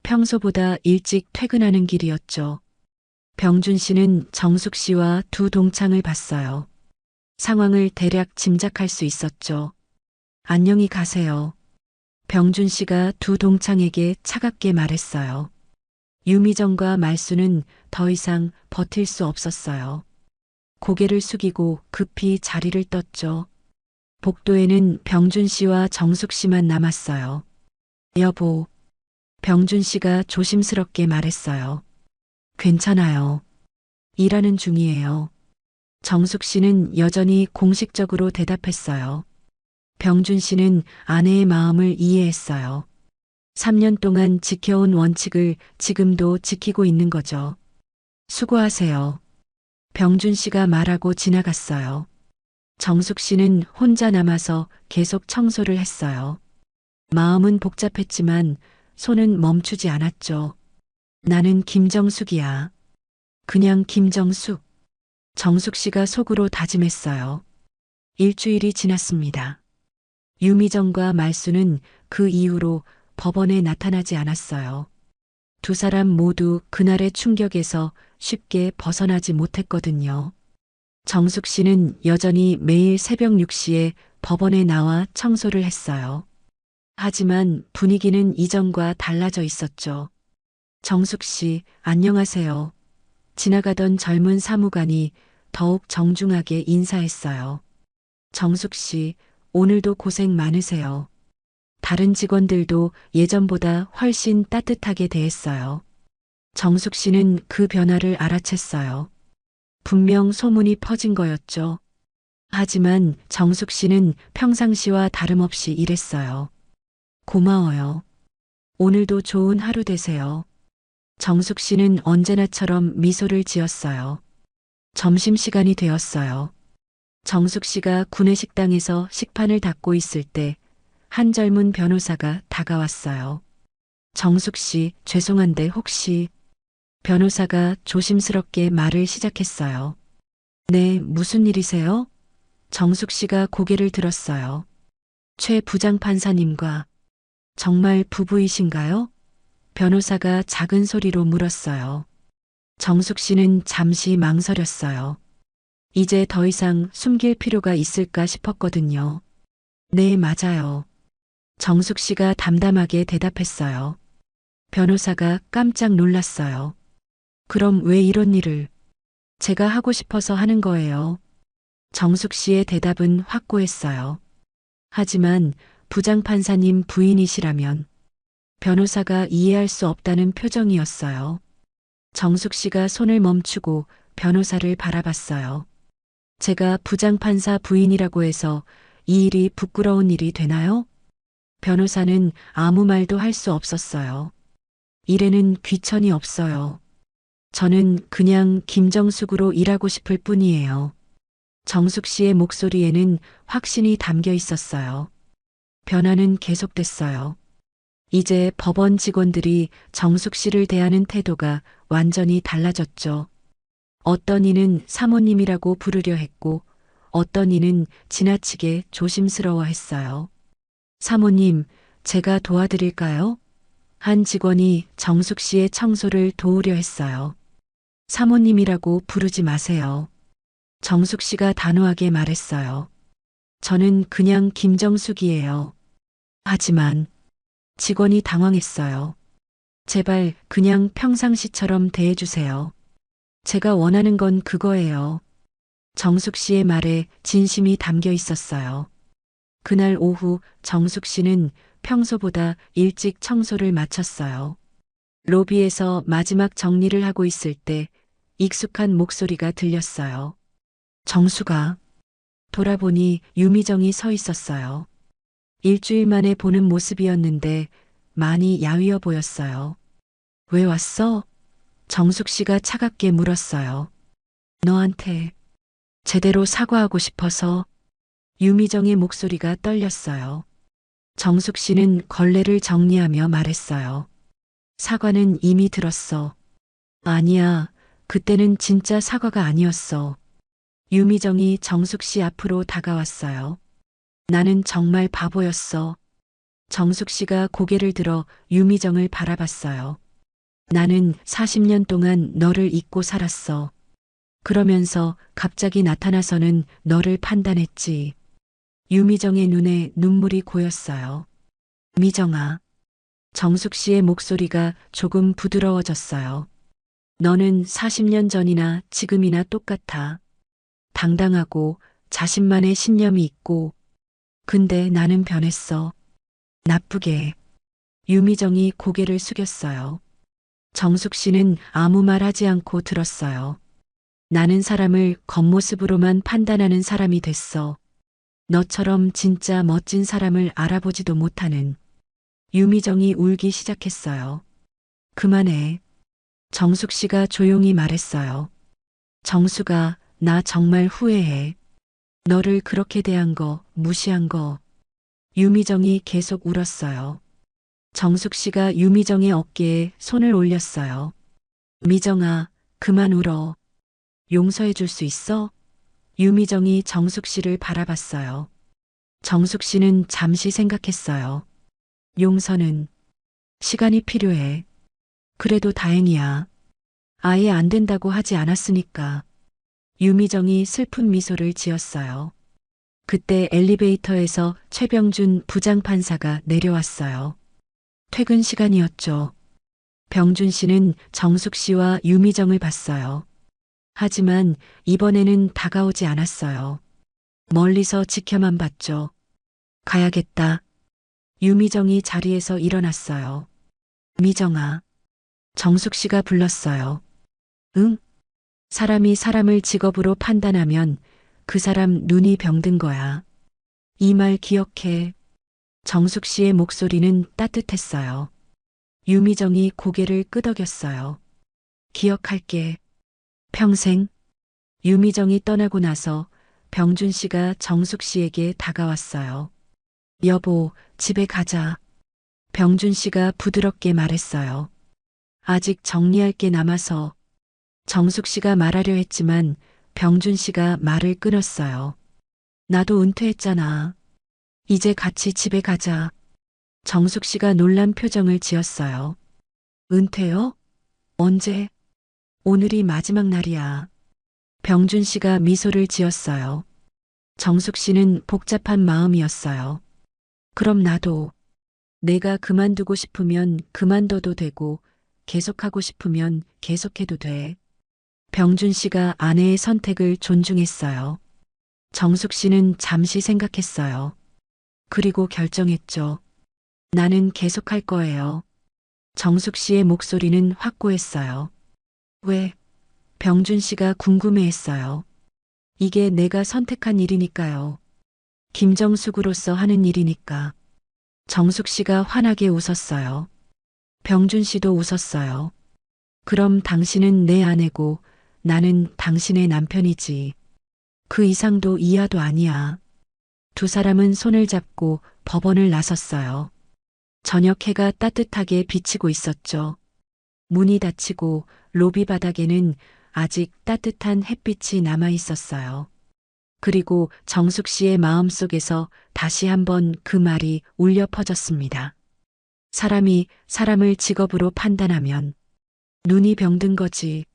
평소보다 일찍 퇴근하는 길이었죠. 병준 씨는 정숙 씨와 두 동창을 봤어요. 상황을 대략 짐작할 수 있었죠. 안녕히 가세요. 병준 씨가 두 동창에게 차갑게 말했어요. 유미정과 말수는 더 이상 버틸 수 없었어요. 고개를 숙이고 급히 자리를 떴죠. 복도에는 병준 씨와 정숙 씨만 남았어요. 여보, 병준 씨가 조심스럽게 말했어요. 괜찮아요. 일하는 중이에요. 정숙 씨는 여전히 공식적으로 대답했어요. 병준 씨는 아내의 마음을 이해했어요. 3년 동안 지켜온 원칙을 지금도 지키고 있는 거죠. 수고하세요. 병준 씨가 말하고 지나갔어요. 정숙 씨는 혼자 남아서 계속 청소를 했어요. 마음은 복잡했지만 손은 멈추지 않았죠. 나는 김정숙이야. 그냥 김정숙. 정숙 씨가 속으로 다짐했어요. 일주일이 지났습니다. 유미정과 말수는 그 이후로 법원에 나타나지 않았어요. 두 사람 모두 그날의 충격에서 쉽게 벗어나지 못했거든요. 정숙 씨는 여전히 매일 새벽 6시에 법원에 나와 청소를 했어요. 하지만 분위기는 이전과 달라져 있었죠. 정숙 씨, 안녕하세요. 지나가던 젊은 사무관이 더욱 정중하게 인사했어요. 정숙 씨, 오늘도 고생 많으세요. 다른 직원들도 예전보다 훨씬 따뜻하게 대했어요. 정숙 씨는 그 변화를 알아챘어요. 분명 소문이 퍼진 거였죠. 하지만 정숙 씨는 평상시와 다름없이 일했어요. 고마워요. 오늘도 좋은 하루 되세요. 정숙 씨는 언제나처럼 미소를 지었어요. 점심시간이 되었어요. 정숙 씨가 구내식당에서 식판을 닦고 있을 때 한 젊은 변호사가 다가왔어요. 정숙 씨, 죄송한데 혹시 변호사가 조심스럽게 말을 시작했어요. 네, 무슨 일이세요? 정숙 씨가 고개를 들었어요. 최 부장판사님과 정말 부부이신가요? 변호사가 작은 소리로 물었어요. 정숙 씨는 잠시 망설였어요. 이제 더 이상 숨길 필요가 있을까 싶었거든요. 네, 맞아요. 정숙 씨가 담담하게 대답했어요. 변호사가 깜짝 놀랐어요. 그럼 왜 이런 일을? 제가 하고 싶어서 하는 거예요. 정숙 씨의 대답은 확고했어요. 하지만 부장판사님 부인이시라면 변호사가 이해할 수 없다는 표정이었어요. 정숙 씨가 손을 멈추고 변호사를 바라봤어요. 제가 부장판사 부인이라고 해서 이 일이 부끄러운 일이 되나요? 변호사는 아무 말도 할 수 없었어요. 일에는 귀천이 없어요. 저는 그냥 김정숙으로 일하고 싶을 뿐이에요. 정숙 씨의 목소리에는 확신이 담겨 있었어요. 변화는 계속됐어요. 이제 법원 직원들이 정숙 씨를 대하는 태도가 완전히 달라졌죠. 어떤 이는 사모님이라고 부르려 했고 어떤 이는 지나치게 조심스러워 했어요. 사모님, 제가 도와드릴까요? 한 직원이 정숙 씨의 청소를 도우려 했어요. 사모님이라고 부르지 마세요. 정숙 씨가 단호하게 말했어요. 저는 그냥 김정숙이에요. 하지만 직원이 당황했어요. 제발 그냥 평상시처럼 대해주세요. 제가 원하는 건 그거예요. 정숙 씨의 말에 진심이 담겨 있었어요. 그날 오후 정숙 씨는 평소보다 일찍 청소를 마쳤어요. 로비에서 마지막 정리를 하고 있을 때 익숙한 목소리가 들렸어요. 정수가 돌아보니 유미정이 서 있었어요. 일주일 만에 보는 모습이었는데 많이 야위어 보였어요. 왜 왔어? 정숙 씨가 차갑게 물었어요. 너한테 제대로 사과하고 싶어서. 유미정의 목소리가 떨렸어요. 정숙 씨는 걸레를 정리하며 말했어요. 사과는 이미 들었어. 아니야, 그때는 진짜 사과가 아니었어. 유미정이 정숙 씨 앞으로 다가왔어요. 나는 정말 바보였어. 정숙 씨가 고개를 들어 유미정을 바라봤어요. 나는 40년 동안 너를 잊고 살았어. 그러면서 갑자기 나타나서는 너를 판단했지. 유미정의 눈에 눈물이 고였어요. 미정아. 정숙 씨의 목소리가 조금 부드러워졌어요. 너는 40년 전이나 지금이나 똑같아. 당당하고 자신만의 신념이 있고. 근데 나는 변했어. 나쁘게. 유미정이 고개를 숙였어요. 정숙 씨는 아무 말 하지 않고 들었어요. 나는 사람을 겉모습으로만 판단하는 사람이 됐어. 너처럼 진짜 멋진 사람을 알아보지도 못하는. 유미정이 울기 시작했어요. 그만해. 정숙 씨가 조용히 말했어요. 정숙아, 나 정말 후회해. 너를 그렇게 대한 거, 무시한 거. 유미정이 계속 울었어요. 정숙 씨가 유미정의 어깨에 손을 올렸어요. 미정아, 그만 울어. 용서해 줄 수 있어? 유미정이 정숙 씨를 바라봤어요. 정숙 씨는 잠시 생각했어요. 용서는 시간이 필요해. 그래도 다행이야. 아예 안 된다고 하지 않았으니까. 유미정이 슬픈 미소를 지었어요. 그때 엘리베이터에서 최병준 부장판사가 내려왔어요. 퇴근 시간이었죠. 병준 씨는 정숙 씨와 유미정을 봤어요. 하지만 이번에는 다가오지 않았어요. 멀리서 지켜만 봤죠. 가야겠다. 유미정이 자리에서 일어났어요. 미정아. 정숙 씨가 불렀어요. 응? 사람이 사람을 직업으로 판단하면 그 사람 눈이 병든 거야. 이 말 기억해. 정숙 씨의 목소리는 따뜻했어요. 유미정이 고개를 끄덕였어요. 기억할게. 평생. 유미정이 떠나고 나서 병준 씨가 정숙 씨에게 다가왔어요. 여보, 집에 가자. 병준 씨가 부드럽게 말했어요. 아직 정리할 게 남아서. 정숙 씨가 말하려 했지만 병준 씨가 말을 끊었어요. 나도 은퇴했잖아. 이제 같이 집에 가자. 정숙 씨가 놀란 표정을 지었어요. 은퇴요? 언제? 오늘이 마지막 날이야. 병준 씨가 미소를 지었어요. 정숙 씨는 복잡한 마음이었어요. 그럼 나도. 내가 그만두고 싶으면 그만둬도 되고 계속하고 싶으면 계속해도 돼. 병준 씨가 아내의 선택을 존중했어요. 정숙 씨는 잠시 생각했어요. 그리고 결정했죠. 나는 계속할 거예요. 정숙 씨의 목소리는 확고했어요. 왜? 병준 씨가 궁금해했어요. 이게 내가 선택한 일이니까요. 김정숙으로서 하는 일이니까. 정숙 씨가 환하게 웃었어요. 병준 씨도 웃었어요. 그럼 당신은 내 아내고 나는 당신의 남편이지. 그 이상도 이하도 아니야. 두 사람은 손을 잡고 법원을 나섰어요. 저녁 해가 따뜻하게 비치고 있었죠. 문이 닫히고 로비 바닥에는 아직 따뜻한 햇빛이 남아 있었어요. 그리고 정숙 씨의 마음속에서 다시 한번 그 말이 울려 퍼졌습니다. 사람이 사람을 직업으로 판단하면 눈이 병든 거지.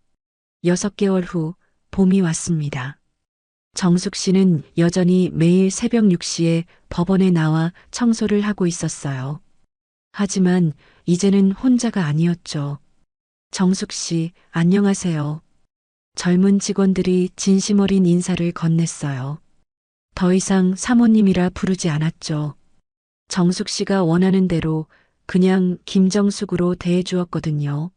6개월 후 봄이 왔습니다. 정숙 씨는 여전히 매일 새벽 6시에 법원에 나와 청소를 하고 있었어요. 하지만 이제는 혼자가 아니었죠. 정숙 씨, 안녕하세요. 젊은 직원들이 진심 어린 인사를 건넸어요. 더 이상 사모님이라 부르지 않았죠. 정숙 씨가 원하는 대로 그냥 김정숙으로 대해주었거든요.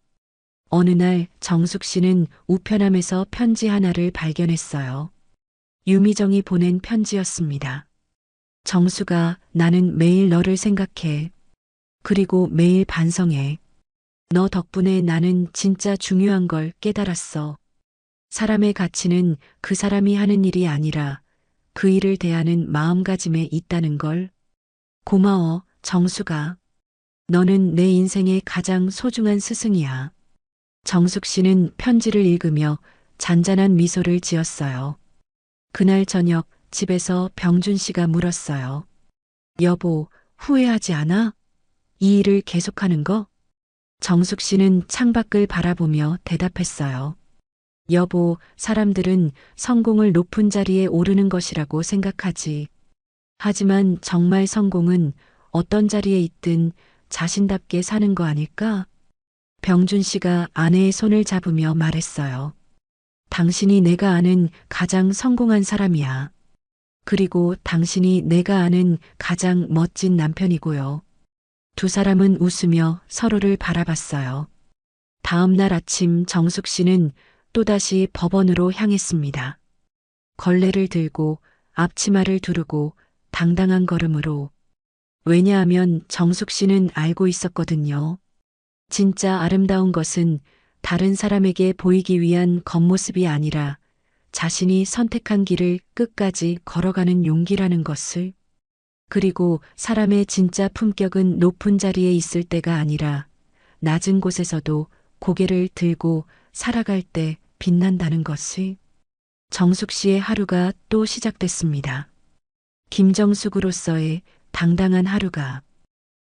어느 날 정숙 씨는 우편함에서 편지 하나를 발견했어요. 유미정이 보낸 편지였습니다. 정수가, 나는 매일 너를 생각해. 그리고 매일 반성해. 너 덕분에 나는 진짜 중요한 걸 깨달았어. 사람의 가치는 그 사람이 하는 일이 아니라 그 일을 대하는 마음가짐에 있다는 걸. 고마워, 정수가. 너는 내 인생의 가장 소중한 스승이야. 정숙 씨는 편지를 읽으며 잔잔한 미소를 지었어요. 그날 저녁 집에서 병준 씨가 물었어요. 여보, 후회하지 않아? 이 일을 계속하는 거? 정숙 씨는 창밖을 바라보며 대답했어요. 여보, 사람들은 성공을 높은 자리에 오르는 것이라고 생각하지. 하지만 정말 성공은 어떤 자리에 있든 자신답게 사는 거 아닐까? 병준 씨가 아내의 손을 잡으며 말했어요. 당신이 내가 아는 가장 성공한 사람이야. 그리고 당신이 내가 아는 가장 멋진 남편이고요. 두 사람은 웃으며 서로를 바라봤어요. 다음 날 아침 정숙 씨는 또다시 법원으로 향했습니다. 걸레를 들고 앞치마를 두르고 당당한 걸음으로. 왜냐하면 정숙 씨는 알고 있었거든요. 진짜 아름다운 것은 다른 사람에게 보이기 위한 겉모습이 아니라 자신이 선택한 길을 끝까지 걸어가는 용기라는 것을. 그리고 사람의 진짜 품격은 높은 자리에 있을 때가 아니라 낮은 곳에서도 고개를 들고 살아갈 때 빛난다는 것을. 정숙 씨의 하루가 또 시작됐습니다. 김정숙으로서의 당당한 하루가.